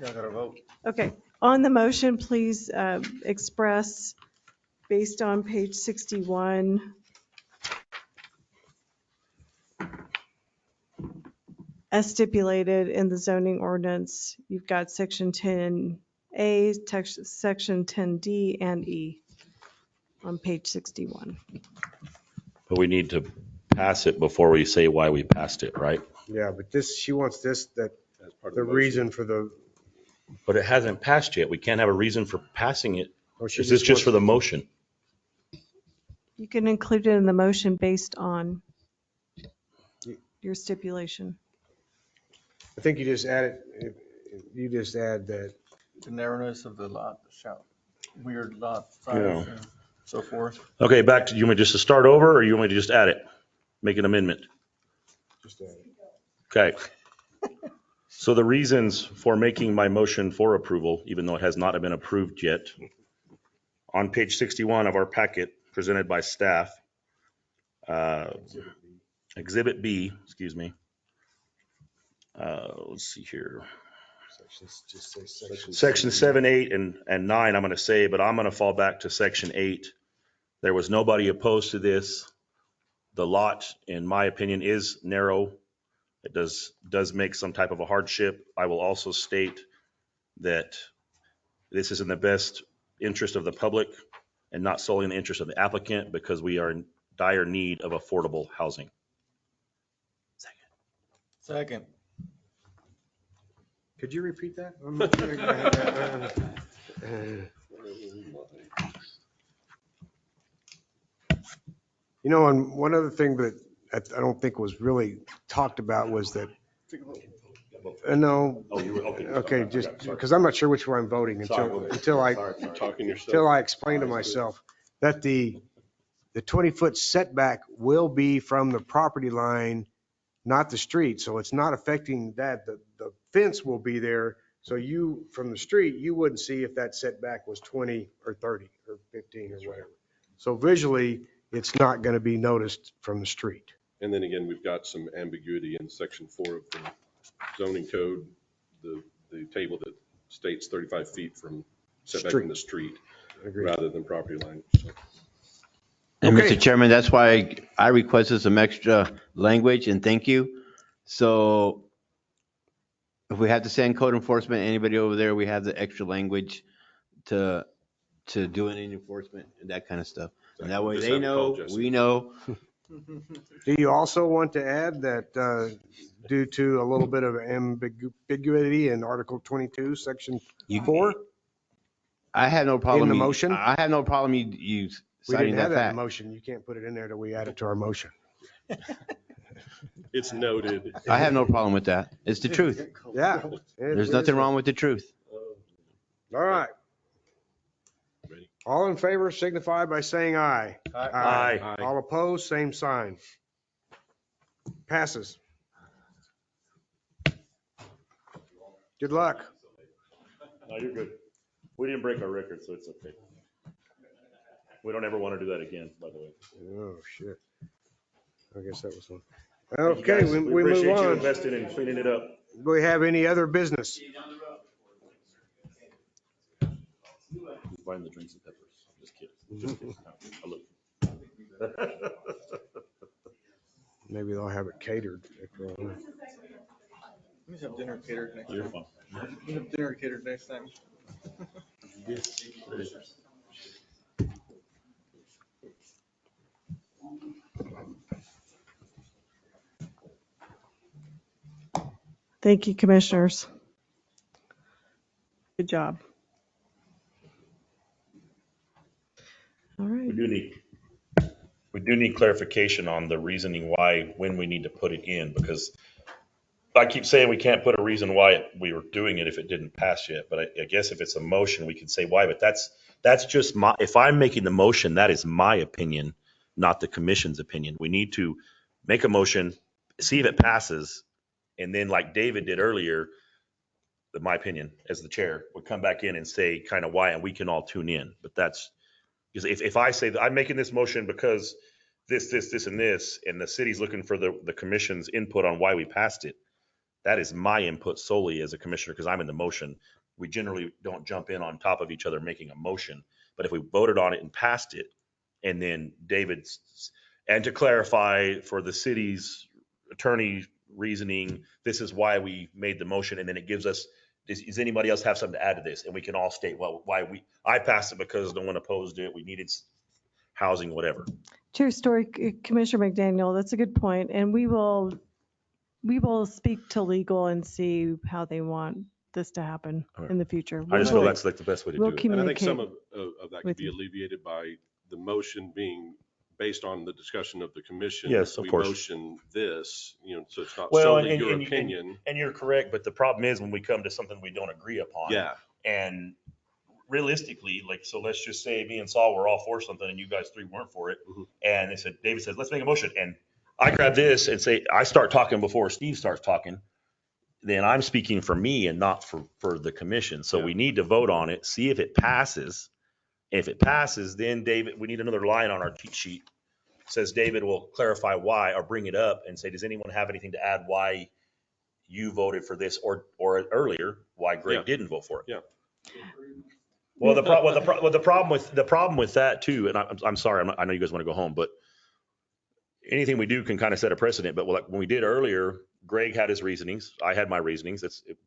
Yeah, I gotta vote. Okay, on the motion, please express based on page 61. As stipulated in the zoning ordinance, you've got section 10A, section 10D and E on page 61. But we need to pass it before we say why we passed it, right? Yeah, but this, she wants this, that As part of the motion. reason for the, But it hasn't passed yet. We can't have a reason for passing it. or she Is this just wants- for the motion? You can include it in the motion based on your stipulation. I think you just add it, you just add that, The narrowness of the lot, weird lot Yeah. size and so forth. Okay, back to, you want me just to start over or you want me to just add it? Make an amendment? just add it. Okay. So the reasons for making my motion for approval, even though it has not been approved yet, on page 61 of our packet presented by staff, Exhibit B, excuse me. Let's see here. Just say section. Section 7, 8, and 9, I'm going to say, but I'm going to fall back to section 8. There was nobody opposed to this. The lot, in my opinion, is narrow. It does make some type of a hardship. I will also state that this is in the best interest of the public and not solely in the interest of the applicant because we are in dire need of affordable housing. Second. Could you repeat that? I'm not sure. You know, and one other thing that I don't think was really talked about was that, no, Oh, you were, okay. okay, just, because I'm not sure which way I'm voting until I You're talking yourself. until I explain to myself that the 20-foot setback will be from the property line, not the street. So it's not affecting that. The fence will be there. So you, from the street, you wouldn't see if that setback was 20 or 30 or 15 or whatever. So visually, it's not going to be noticed from the street. And then again, we've got some ambiguity in section 4 of the zoning code, the table that states 35 feet from setback Street. from the street Agreed. rather than property line. So And Okay. Mr. Chairman, that's why I requested some extra language and thank you. So if we have to send code enforcement, anybody over there, we have the extra language to do any enforcement and that kind of stuff. And that way Just they have a call, know, Jesse. we know. Do you also want to add that due to a little bit of ambiguity in Article 22, Section 4? I have no problem. In the motion? I have no problem you We citing didn't have that that in fact. motion. You can't put it in there till we add it to our motion. it's noted. I have no problem with that. It's the truth. Yeah. There's nothing wrong with the truth. All right. Ready? All in favor signify by saying aye. Aye. Aye. All opposed, same sign. Passes. Good luck. No, you're good. We didn't break our record, so it's okay. We don't ever want to do that again, by the way. Oh, shit. I guess that was one. You Okay, guys, we move appreciate you on. investing in cleaning it up. Do we have any other business? Buying the drinks and peppers. Just kidding. I look. Maybe they'll have it catered. Let's have dinner catered next You're time. fine. Let's have dinner catered next time. Thank you, commissioners. Good job. All right. We do need clarification on the reasoning why, when we need to put it in, because I keep saying we can't put a reason why we were doing it if it didn't pass yet, but I guess if it's a motion, we can say why, but that's just my, if I'm making the motion, that is my opinion, not the commission's opinion. We need to make a motion, see if it passes, and then like David did earlier, my opinion as the chair, would come back in and say kind of why, and we can all tune in. But that's, because if I say that I'm making this motion because this, and this, and the city's looking for the commission's input on why we passed it, that is my input solely as a commissioner, because I'm in the motion. We generally don't jump in on top of each other making a motion. But if we voted on it and passed it, and then and to clarify for the city's attorney reasoning, this is why we made the motion, and then it gives us, does anybody else have something to add to this? And we can all state, well, I passed it because no one opposed it, we needed housing, whatever. Chair Story, Commissioner McDaniel, that's a good point. And we will speak to legal and see how they want this to happen in the future. I just feel that's like the best way to do it. And I think some of that could with be you. alleviated by the motion being based on the discussion of the commission. Yes, of course. We motion this, so it's not Well, solely your opinion. And you're correct, but the problem is when we come to something we don't agree upon. Yeah. And realistically, so let's just say me and Saul were all for something and you guys three weren't for it. Mhm. And David says, let's make a motion. And I grab this and say, I start talking before Steve starts talking. Then I'm speaking for me and not for the commission. So we need to vote on it, see if it passes. If it passes, then David, we need another line on our cheat sheet. Says David will clarify why or bring it up and say, does anyone have anything to add why you voted for this or earlier why Greg didn't vote for it? Yeah. Well, the problem with that too, and I'm sorry, I know you guys want to go home, but anything we do can kind of set a precedent. But when we did earlier, Greg had his reasonings, I had my reasonings.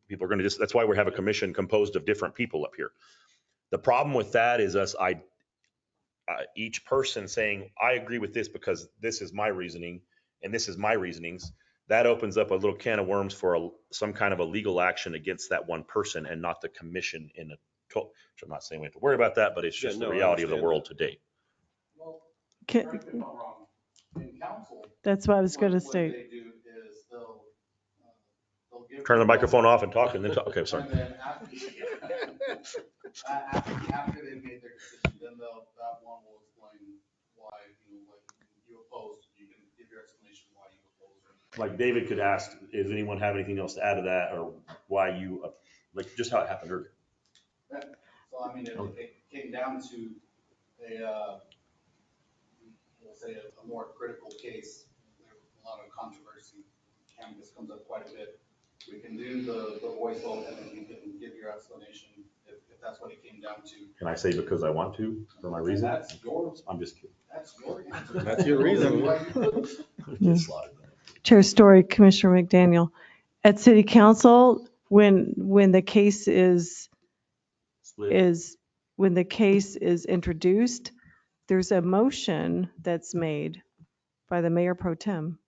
People are going to that's why we have a commission composed of different people up here. The problem with that is each person saying, I agree with this because this is my reasoning and this is my reasonings. That opens up a little can of worms for some kind of a legal action against that one person and not the commission in a total. I'm not saying we have to worry about that, but it's just the reality of the world today. Well, Can- correct me if I'm wrong. In council, That's what I was going to what state. they do is they'll give. Turn the microphone off and talk and then talk. Okay, sorry. And then after they made their decision, then that one will explain why, you opposed. You can give your explanation why you opposed. Like David could ask, does anyone have anything else to add to that, or why you, just how it happened earlier. Yeah. So I mean, it came down to we'll say a more critical case. There's a lot of controversy. Cannabis comes up quite a bit. We can do the voice vote and then you can give your explanation if that's what it came down to. Can I say because I want to, for my reason? That's yours. I'm just kidding. That's your answer. That's your reason. Get slaughtered. Chair Story, Commissioner McDaniel, at City Council, when the case is introduced, there's a motion that's made by the Mayor Pro Tem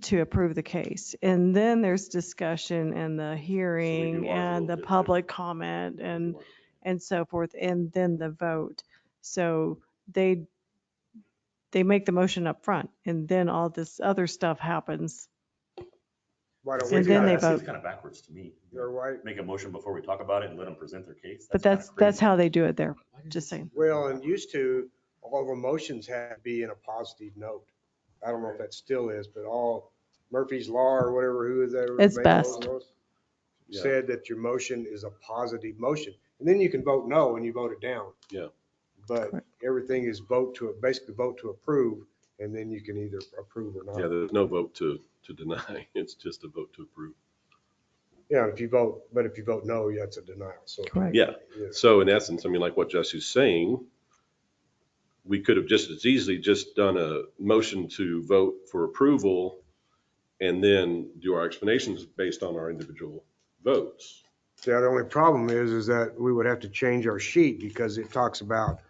to approve the case. And then there's discussion and the hearing and the public comment and so forth, and then the vote. So they make the motion up front and then all this other stuff happens. Why don't And we then they That seems vote. kind of backwards to me. You're right. Make a motion before we talk about it and let them present their case. But kinda that's crazy. how they do it there, just saying. Well, and used to, all the motions had to be in a positive note. I don't know if that still is, but all Murphy's Law or whatever, who is that? It's made best. those said that your motion is a positive motion. And then you can vote no and you vote it down. Yeah. But everything is basically vote to approve, and then you can either approve or not. Yeah, there's no vote to deny. It's just a vote to approve. Yeah, if you vote no, that's a denial. So. Correct. Yeah. So in essence, I mean, like what Jesse's saying, we could have just as easily just done a motion to vote for approval and then do our explanations based on our individual votes. See, the only problem is that we would have to change our sheet because it talks about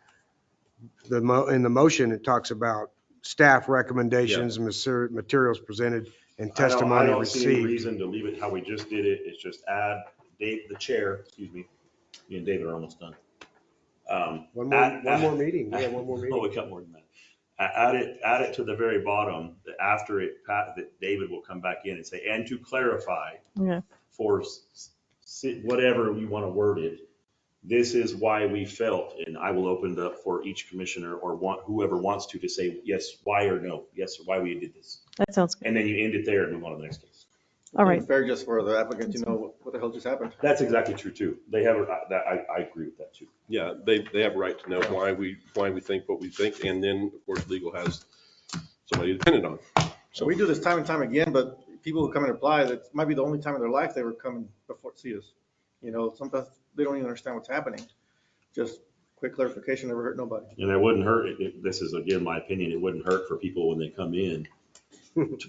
in the motion, it talks about staff recommendations, materials presented and testimony I don't see any received. reason to leave it how we just did it. It's just add Dave, the chair, excuse me. Me and David are almost done. One more meeting. Yeah, one more meeting. Oh, we got more than that. Add it to the very bottom, that after that David will come back in and say, and to clarify for whatever you want to word it, this is why we felt, and I will open it up for each commissioner or whoever wants to say yes, why or no, yes, or why we did this. That sounds good. And then you end it there and move on to the next case. All right. Fair just for the applicant to know what the hell just happened. That's exactly true too. They have, I agree with that too. Yeah, they have a right to know why we think what we think. And then, of course, legal has somebody to depend it on. So we do this time and time again, but people who come and apply, that might be the only time in their life they were coming before see us. You know, sometimes they don't even understand what's happening. Just quick clarification never hurt nobody. And it wouldn't hurt, this is again, my opinion, it wouldn't hurt for people when they come in,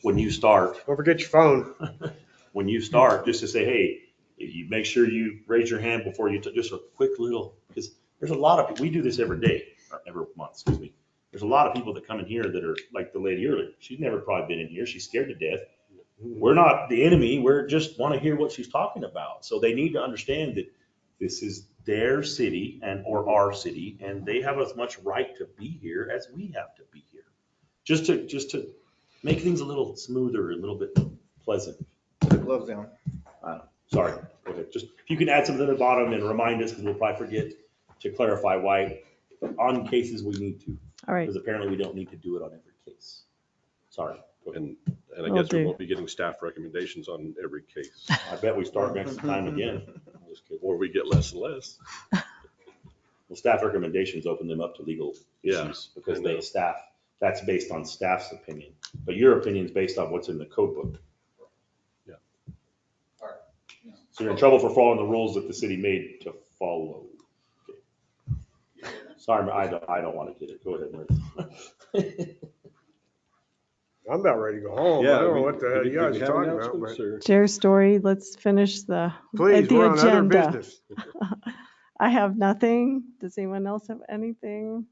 when you start, Don't forget your phone. when you start, just to say, hey, you make sure you raise your hand before you, just a quick little, because there's a lot of, we do this every day, or every month, excuse me. There's a lot of people that come in here that are like the lady earlier. She's never probably been in here. She's scared to death. We're not the enemy. We're just want to hear what she's talking about. So they need to understand that this is their city or our city, and they have as much right to be here as we have to be here. Just to make things a little smoother, a little bit pleasant. Put the gloves down. Sorry, go ahead. Just if you can add something at the bottom and remind us, because we'll probably forget to clarify why on cases we need to. All right. Because apparently we don't need to do it on every case. Sorry. Go ahead. And I guess we won't be getting staff recommendations on every case. I bet we start next time again. Or we get less and less. Well, staff recommendations open them up to legal issues because they staff, that's based on staff's opinion. But your opinion is based on what's in the code book. Yeah. So you're in trouble for following the rules that the city made to follow. Okay. Sorry, I don't want to get it. Go ahead, Murray. I'm about ready to go home. I don't know what the hell you guys are talking about. But Chair Story, let's finish please, the we're on other agenda. business. I have nothing. Does anyone else have anything?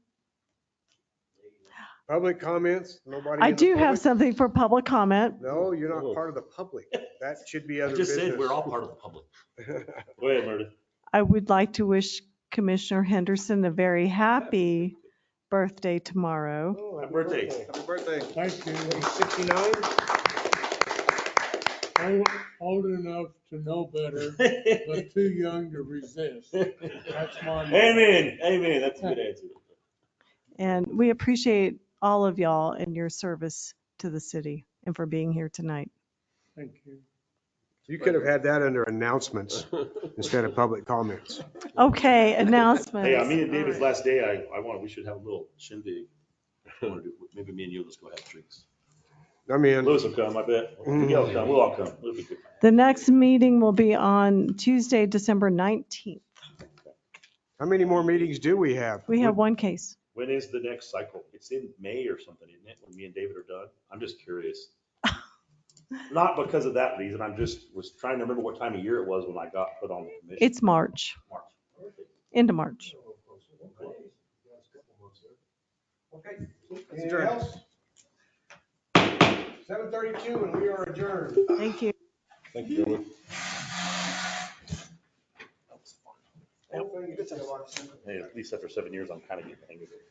Public comments? Nobody? I in the do have public? something for public comment. No, you're not part of the public. That should be other I just business. said we're all part of the public. Go ahead, Meredith. I would like to wish Commissioner Henderson a very happy birthday tomorrow. Oh, Happy birthday. Happy birthday. Thank you. 69? I'm old enough to know better, but too young to resist. That's my. Amen. Amen. That's a good answer. And we appreciate all of y'all and your service to the city and for being here tonight. Thank you. You could have had that under announcements instead of public comments. Okay, announcements. Hey, me and David's last day, we should have a little shindig. Maybe me and you, let's go have drinks. I'm in. Lewis will come, I bet. Miguel will come, we'll all come. It'll be good. The next meeting will be on Tuesday, December 19th. How many more meetings do we have? We have one case. When is the next cycle? It's in May or something, isn't it? When me and David are done? I'm just curious. Not because of that reason. I'm just was trying to remember what time of year it was when I got put on the commission. It's March, into March. Okay. Anything else? 7:32 and we are adjourned. Thank you. Thank you, gentlemen. Hey, at least after 7 years, I'm kind of getting the hang of it.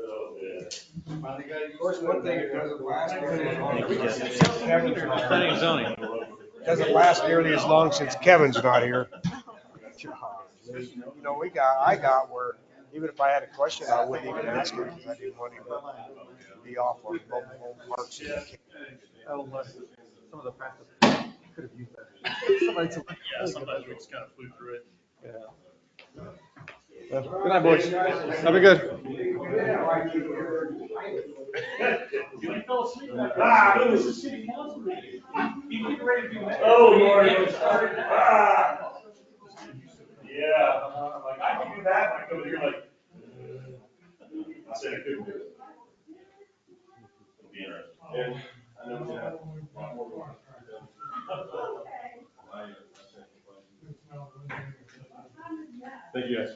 Oh, yeah. Of course, one thing it doesn't last nearly as long. Planning and zoning. Doesn't last nearly as long since Kevin's not here. You know, I got where even if I had a question, I wouldn't even ask him because I didn't want him to be off on multiple parts. Some of the practice could have used that. Sometimes we just kind of flew through it. Yeah. Good night, boys. Have a good. This is city council meeting. Oh, Lord. Yeah. Like, I can do that. I come here like, I said I couldn't do it. It'll be interesting. Yeah. I know we have a lot more work. Thank you, guys.